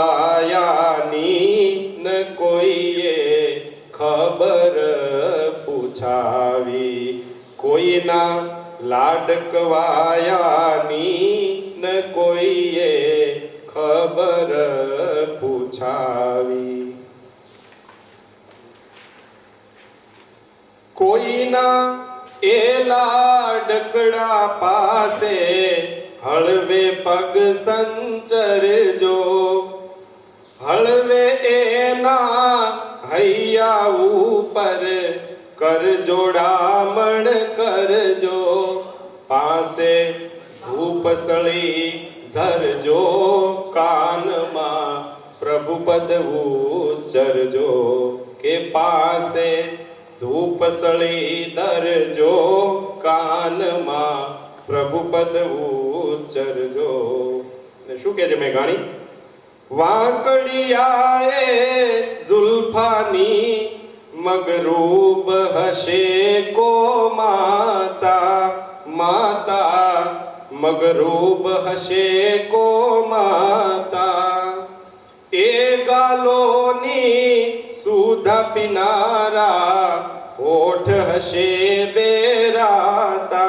[SPEAKER 4] ન કોઈએ ખબર પૂછાવી, કોઈના લાડકવાયાની ન કોઈએ ખબર પૂછાવી, કોઈના એ લાડકડા પાસે હળવે પગ સંચરજો, હળવે એના હૈયા ઉપર કર જોડામણ કરજો, પાસે ધૂપ સળી धरजो कानमा प्रभु पद उच्चरजो के पासे धूप सળી धरजो कानमा प्रभु पद उच्चरजो. શું કહે છે મેઘાણી? વાંકડિયાએ ઝુલ્ફાની મગરૂબ હશે કો માતા માતા મગરૂબ હશે કો માતા એ ગાલોની સુધા પીનારા હોઠ હશે બેરાતા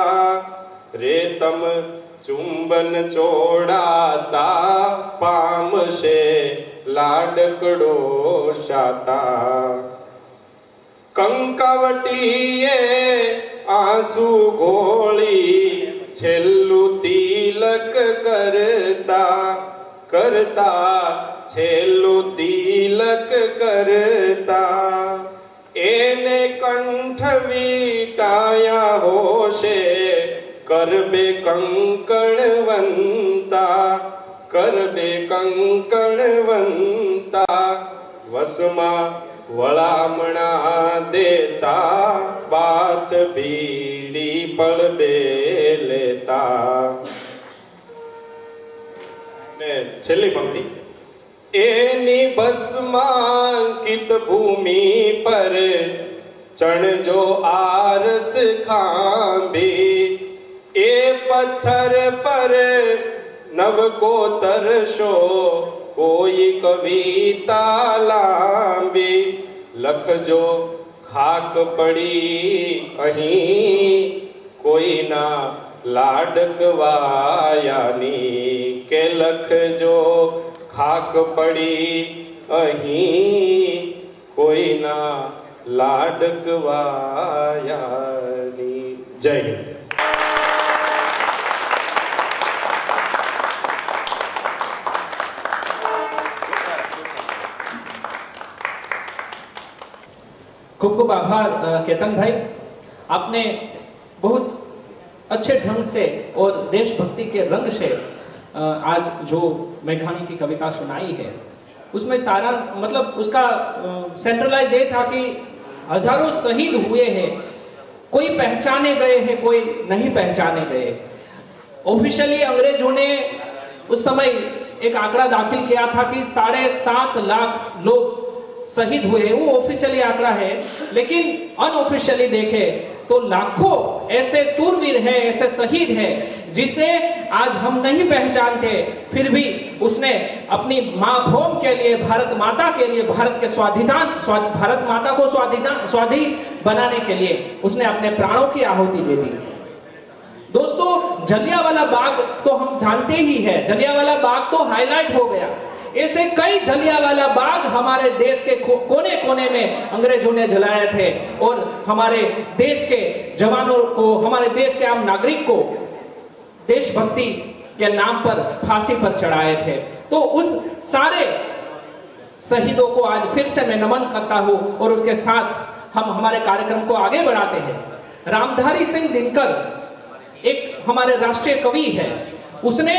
[SPEAKER 4] રેતમ ચુંબન ચોડાતા પામશે લાડકડો શાતા કંકાવટીએ આંસુ ઘોળી છેલ્લું તિલક કરતા કરતા છેલ્લું તિલક કરતા એને કંઠ વીટાયા હોશે કરબે કંકણવંતા કરબે કંકણવંતા વસમાં વળામણા દેતા બાથ બીડી પડબે લેતા. ને છેલ્લી પંક્તિ એની ભસ્માંકિત ભૂમિ પર ચણજો આરસ ખાંભી એ પથ્થર પર નવકોતરશો કોઈ કવિતા લાંબી લખજો ખાક પડી અહીં કોઈના લાડકવાયાની કે લખજો ખાક પડી અહીં કોઈના લાડકવાયાની. જય હિન્દ.
[SPEAKER 1] खूब खूब आभार केतन भाई, आपने बहुत अच्छे ढंग से और देशभक्ति के रंग से आज जो मेघाणी की कविता सुनाई है उसमें सारा मतलब उसका सेंट्रलाइज ये था कि हजारों शहीद हुए हैं, कोई पहचाने गए हैं कोई नहीं पहचाने गए. ऑफिशियली अंग्रेजों ने उस समय एक आंकड़ा दाखिल किया था कि 7.5 लाख लोग शहीद हुए, वो ऑफिशियली आंकड़ा है. लेकिन अनऑफिशियली देखे तो लाखों ऐसे सूरवीर हैं, ऐसे शहीद हैं जिसे आज हम नहीं पहचानते, फिर भी उसने अपनी माँ भूमि के लिए, भारत माता के लिए, भारत के भारत माता को स्वाधीन बनाने के लिए उसने अपने प्राणों की आहुति दे दी. दोस्तों, जलियांवाला बाग तो हम जानते ही है, जलियांवाला बाग तो हाईलाइट हो गया. ऐसे कई जलियांवाला बाग हमारे देश के कोने कोने में अंग्रेजों ने जलाए थे और हमारे देश के जवानों को, हमारे देश के आम नागरिक को देशभक्ति के नाम पर फांसी पर चढ़ाए थे. तो उस सारे शहीदों को आज फिर से मैं नमन करता हूं और उसके साथ हम हमारे कार्यक्रम को आगे बढ़ाते हैं. रामधारी सिंह दिनकर एक हमारे राष्ट्रीय कवि है, उसने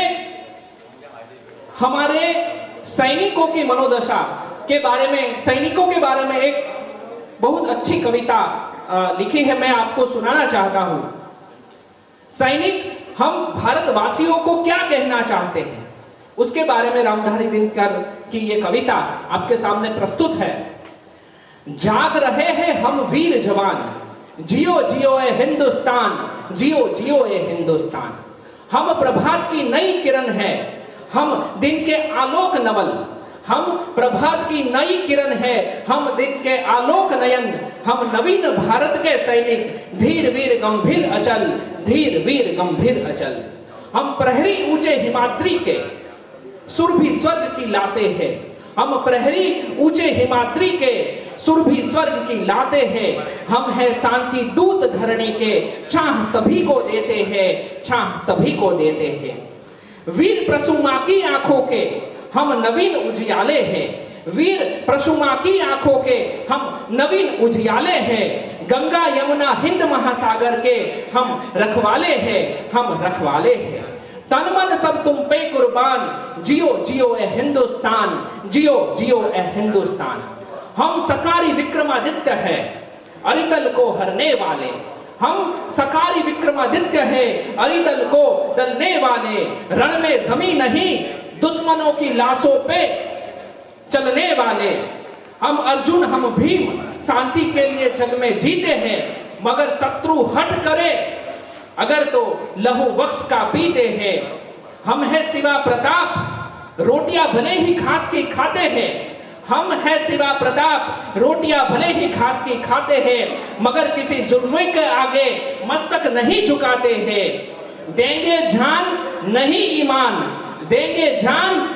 [SPEAKER 1] हमारे सैनिकों की मनोदशा के बारे में, सैनिकों के बारे में एक बहुत अच्छी कविता लिखी है, मैं आपको सुनाना चाहता हूं. सैनिक हम भारतवासियों को क्या कहना चाहते हैं, उसके बारे में रामधारी दिनकर की ये कविता आपके सामने प्रस्तुत है. जाग रहे हैं हम वीर जवान, जियो जियो ए हिंदुस्तान, जियो जियो ए हिंदुस्तान. हम प्रभात की नई किरण है, हम दिन के आलोक नवल, हम प्रभात की नई किरण है, हम दिन के आलोक नयन, हम नवीन भारत के सैनिक, धीर वीर गंभीर अचल, धीर वीर गंभीर अचल. हम प्रहरी ऊंचे हिमाद्री के सुरभि स्वर्ग की लाते हैं, हम प्रहरी ऊंचे हिमाद्री के सुरभि स्वर्ग की लाते हैं. हम हैं शांति दूत धरणी के, छाह सभी को देते हैं, छाह सभी को देते हैं. वीर प्रसुमा की आंखों के हम नवीन उजियाले हैं, वीर प्रसुमा की आंखों के हम नवीन उजियाले हैं. गंगा यमुना हिंद महासागर के हम रखवाले हैं, हम रखवाले हैं. तन मन सब तुम पे कुर्बान, जियो जियो ए हिंदुस्तान, जियो जियो ए हिंदुस्तान। हम सकारी विक्रमादित्य है अरिदल को हरने वाले, हम सकारी विक्रमादित्य है अरिदल को दलने वाले, रण में जमी नहीं दुश्मनों की लाशों पे चलने वाले। हम अर्जुन हम भीम शांति के लिए जग में जीते हैं, मगर शत्रु हट करे अगर तो लहू वक्ष का पीते हैं। हम है शिवा प्रताप रोटियां भले ही घास की खाते हैं, हम है शिवा प्रताप रोटियां भले ही घास की खाते हैं, मगर किसी जुल्म के आगे मस्तक नहीं झुकाते हैं। देंगे जान नहीं ईमान, देंगे जान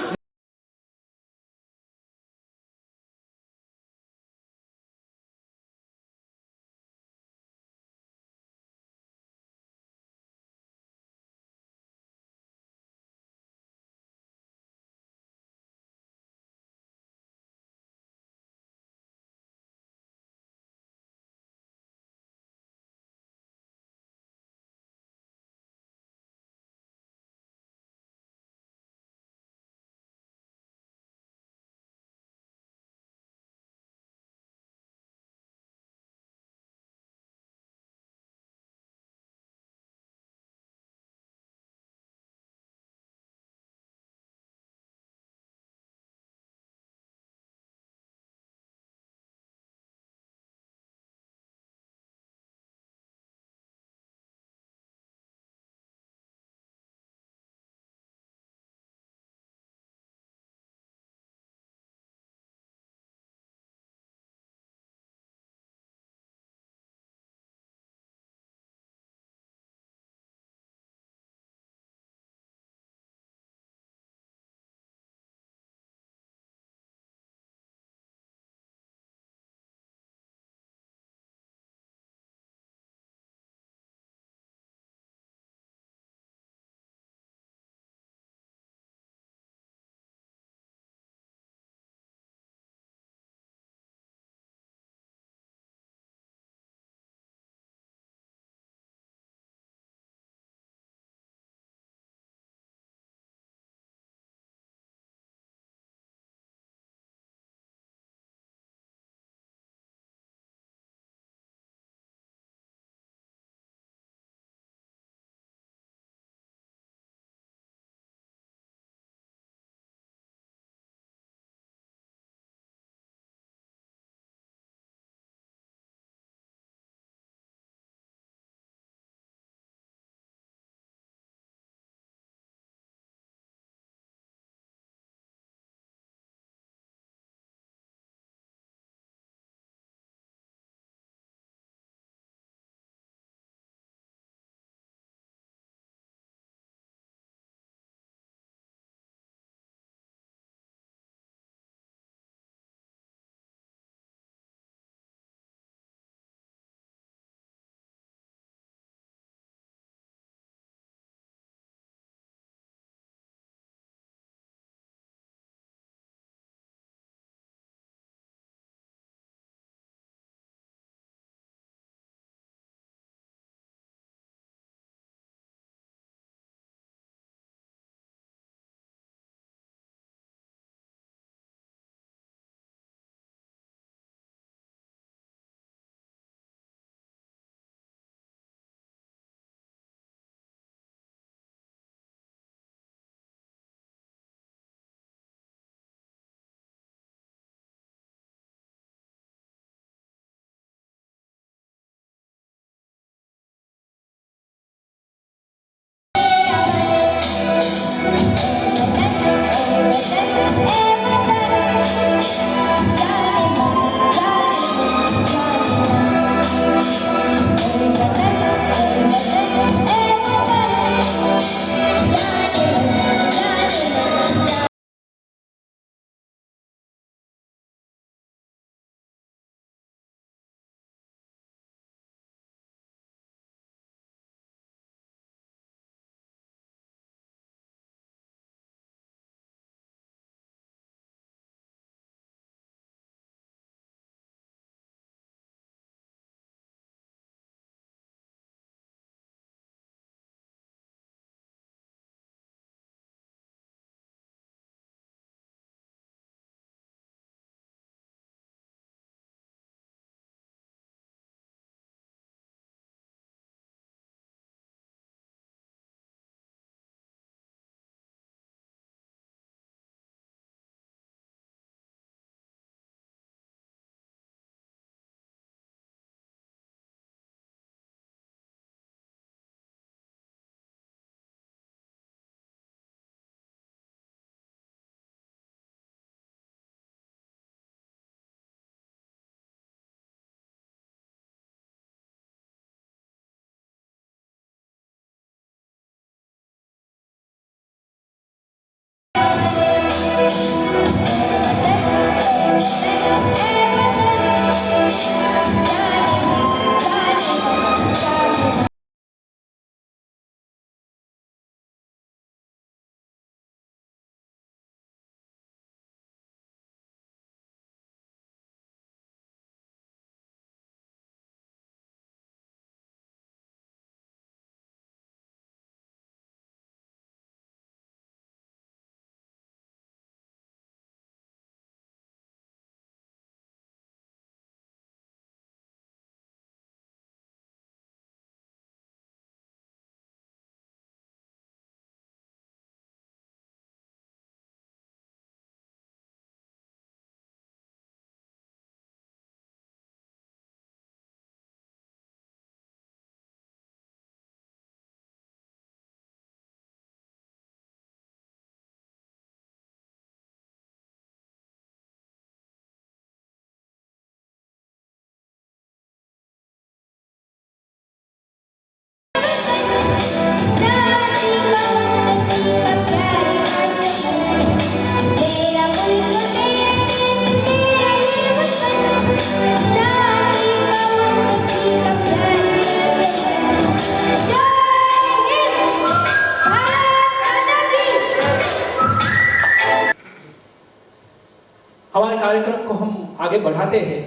[SPEAKER 1] हमारे कार्यक्रम को हम आगे बढ़ाते हैं।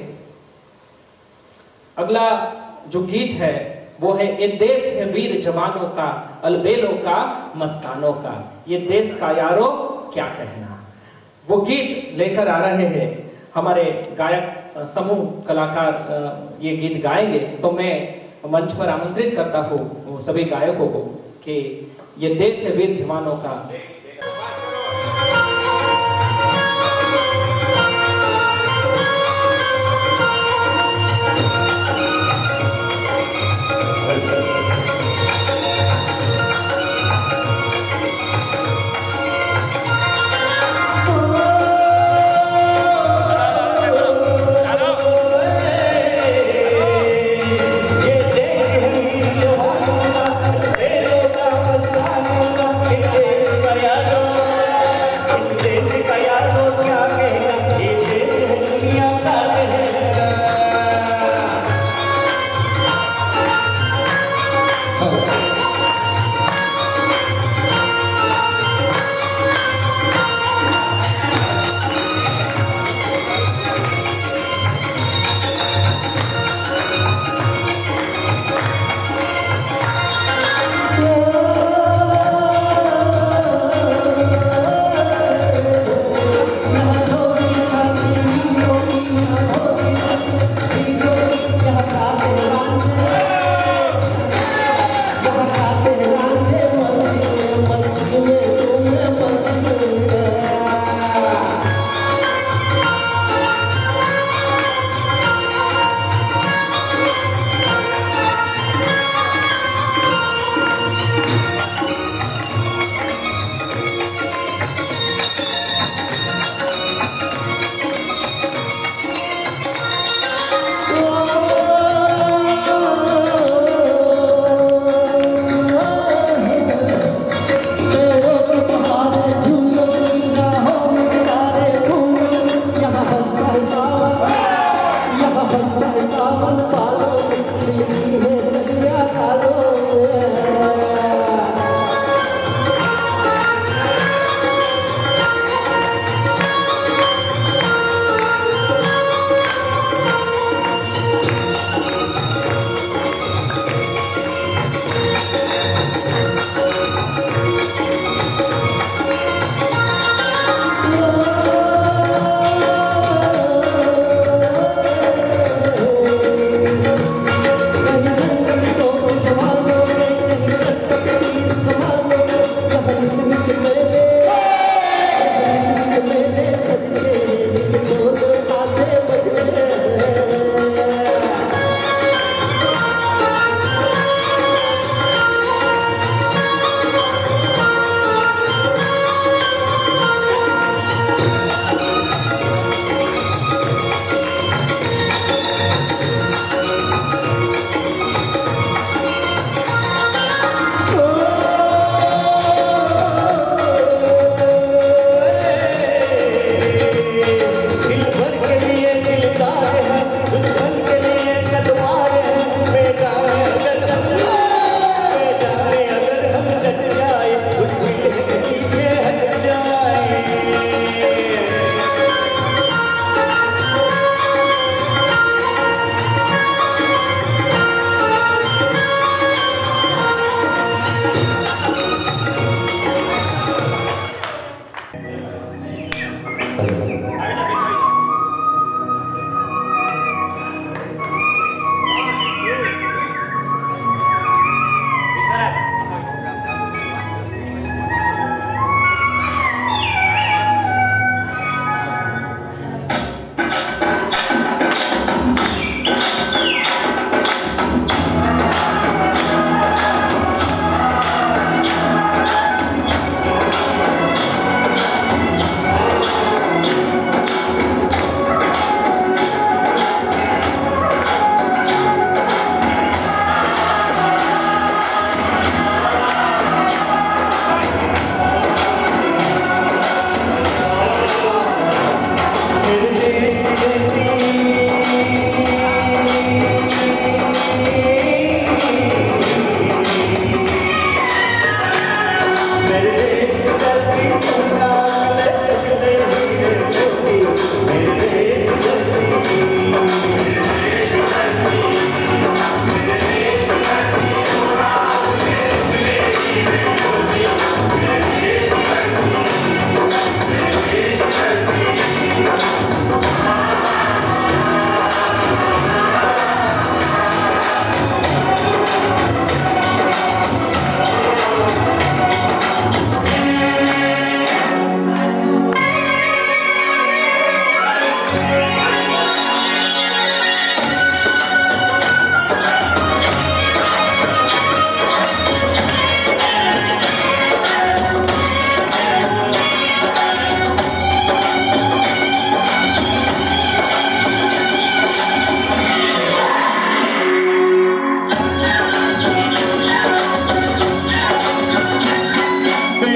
[SPEAKER 1] अगला जो गीत है वो है ये देश है वीर जवानों का, अलबेलों का, मस्तानों का, ये देश का यारो क्या कहना। वो गीत लेकर आ रहे हैं हमारे गायक समूह कलाकार ये गीत गाएंगे। तो मैं मंच पर आमंत्रित करता हूँ सभी गायकों को कि ये देश है वीर जवानों का।
[SPEAKER 5] मेरे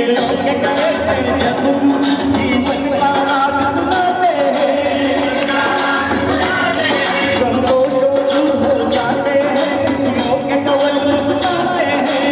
[SPEAKER 5] दिलों के गले से जब जीवन का राग सुनाते हैं, गमगोशो दूर हो जाते हैं, खुशियों के कवल मुस्कुराते हैं।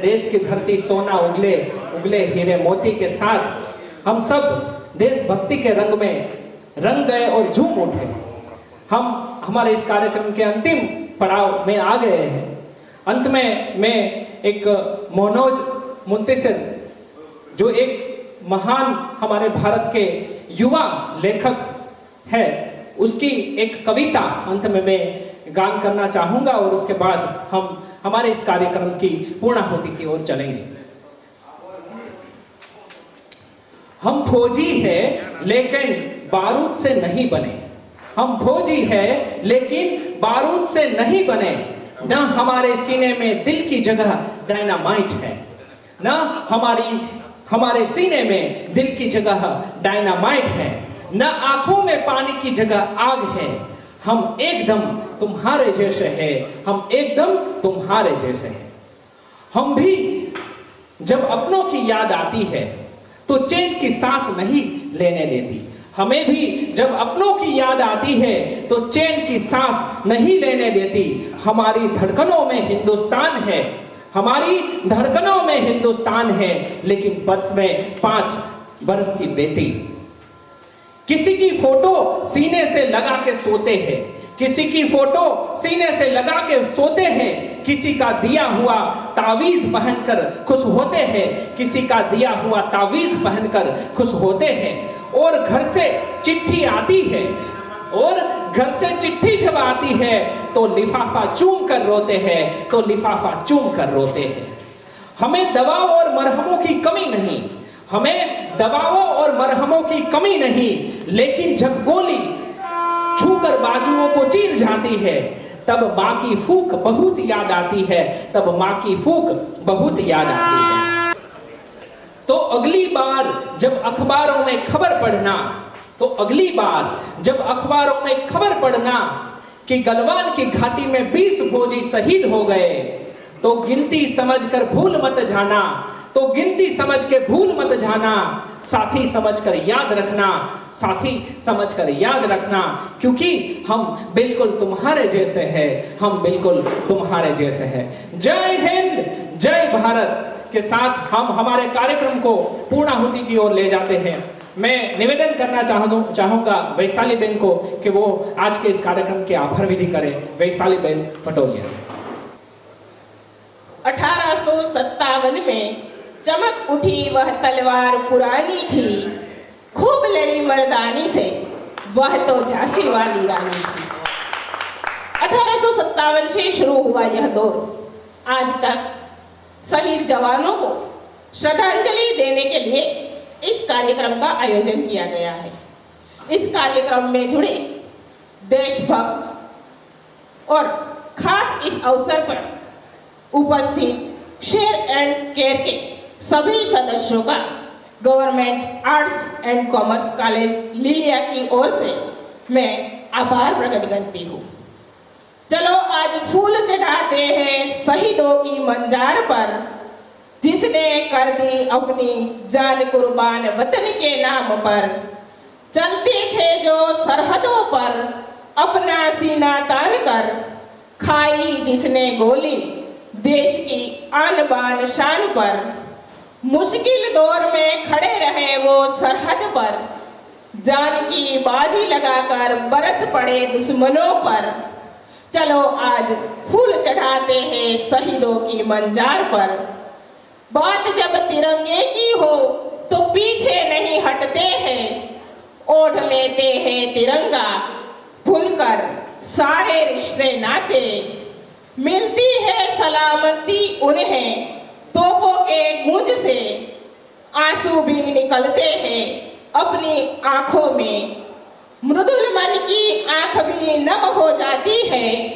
[SPEAKER 1] देश की धरती सोना उगले उगले हीरे मोती के साथ हम सब देशभक्ति के रंग में रंग गए और झूम उठे। हम हमारे इस कार्यक्रम के अंतिम पड़ाव में आ गए हैं। अंत में मैं एक मनोज मुंतशिर, जो एक महान हमारे भारत के युवा लेखक है, उसकी एक कविता अंत में मैं गान करना चाहूंगा और उसके बाद हम हमारे इस कार्यक्रम की पूर्णाहुति की ओर चलेंगे। हम फौजी है लेकिन बारूद से नहीं बने, हम फौजी है लेकिन बारूद से नहीं बने, न हमारे सीने में दिल की जगह डायनामाइट है, न हमारे सीने में दिल की जगह डायनामाइट है, न आंखों में पानी की जगह आग है। हम एकदम तुम्हारे जैसे हैं, हम एकदम तुम्हारे जैसे हैं। हम भी जब अपनों की याद आती है तो चैन की सांस नहीं लेने देती, हमें भी जब अपनों की याद आती है तो चैन की सांस नहीं लेने देती। हमारी धड़कनों में हिंदुस्तान है, हमारी धड़कनों में हिंदुस्तान है, लेकिन बरस में 5 बरस की बेटी। किसी की फोटो सीने से लगा के सोते हैं, किसी की फोटो सीने से लगा के सोते हैं, किसी का दिया हुआ तावीज पहनकर खुश होते हैं, किसी का दिया हुआ तावीज पहनकर खुश होते हैं। और घर से चिट्ठी आती है, और घर से चिट्ठी जब आती है तो लिफाफा चूम कर रोते हैं, तो लिफाफा चूम कर रोते हैं। हमें दवाओं और मरहमों की कमी नहीं, हमें दवाओं और मरहमों की कमी नहीं, लेकिन जब गोली छूकर बाजुओं को चीर जाती है तब माँ की फूंक बहुत याद आती है, तब माँ की फूंक बहुत याद आती है। तो अगली बार जब अखबारों में खबर पढ़ना, तो अगली बार जब अखबारों में खबर पढ़ना कि गलवान की घाटी में 20 फौजी शहीद हो गए, तो गिनती समझकर भूल मत जाना, तो गिनती समझ के भूल मत जाना, साथी समझकर याद रखना, साथी समझकर याद रखना, क्योंकि हम बिल्कुल तुम्हारे जैसे हैं, हम बिल्कुल तुम्हारे जैसे हैं। जय हिंद, जय भारत के साथ हम हमारे कार्यक्रम को पूर्णाहुति की ओर ले जाते हैं। मैं निवेदन करना चाहूंगा वैशाली बहन को कि वो आज के इस कार्यक्रम के आभार विधि करें। वैशाली बहन पटोलिया।
[SPEAKER 6] 1857 में चमक उठी वह तलवार पुरानी थी, खूब लड़ी मर्दानी से वह तो झांसी वाली रानी थी। 1857 से शुरू हुआ यह दौर आज तक शहीद जवानों को श्रद्धांजलि देने के लिए इस कार्यक्रम का आयोजन किया गया है। इस कार्यक्रम में जुड़े देशभक्त और खास इस अवसर पर उपस्थित शेर एंड केयर के सभी सदस्यों का government arts and commerce college Lilia की ओर से मैं आभार प्रकट करती हूँ। चलो आज फूल चढ़ाते हैं शहीदों की मंजार पर, जिसने कर दी अपनी जान कुर्बान वतन के नाम पर। चलते थे जो सरहदों पर अपना सीना तान कर, खाई जिसने गोली देश की आन बान शान पर। मुश्किल दौर में खड़े रहे वो सरहद पर, जान की बाजी लगाकर बरस पड़े दुश्मनों पर। चलो आज फूल चढ़ाते हैं शहीदों की मंजार पर। बात जब तिरंगे की हो तो पीछे नहीं हटते हैं, ओढ़ लेते हैं तिरंगा भूलकर सारे रिश्ते नाते। मिलती है सलामती उन्हें तोपों के गूंज से, आंसू भी निकलते हैं अपनी आंखों में। मृदुल मन की आंख भी नम हो जाती है,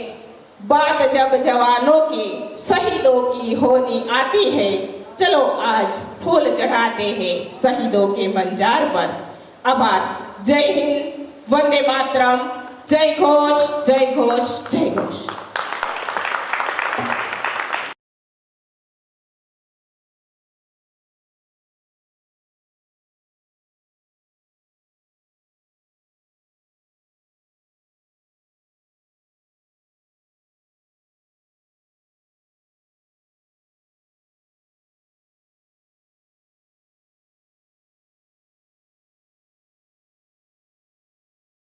[SPEAKER 6] बात जब जवानों की शहीदों की होनी आती है। चलो आज फूल चढ़ाते हैं शहीदों के मंजार पर। आभार। जय हिंद, वंदे मातरम, जय घोष, जय घोष, जय घोष।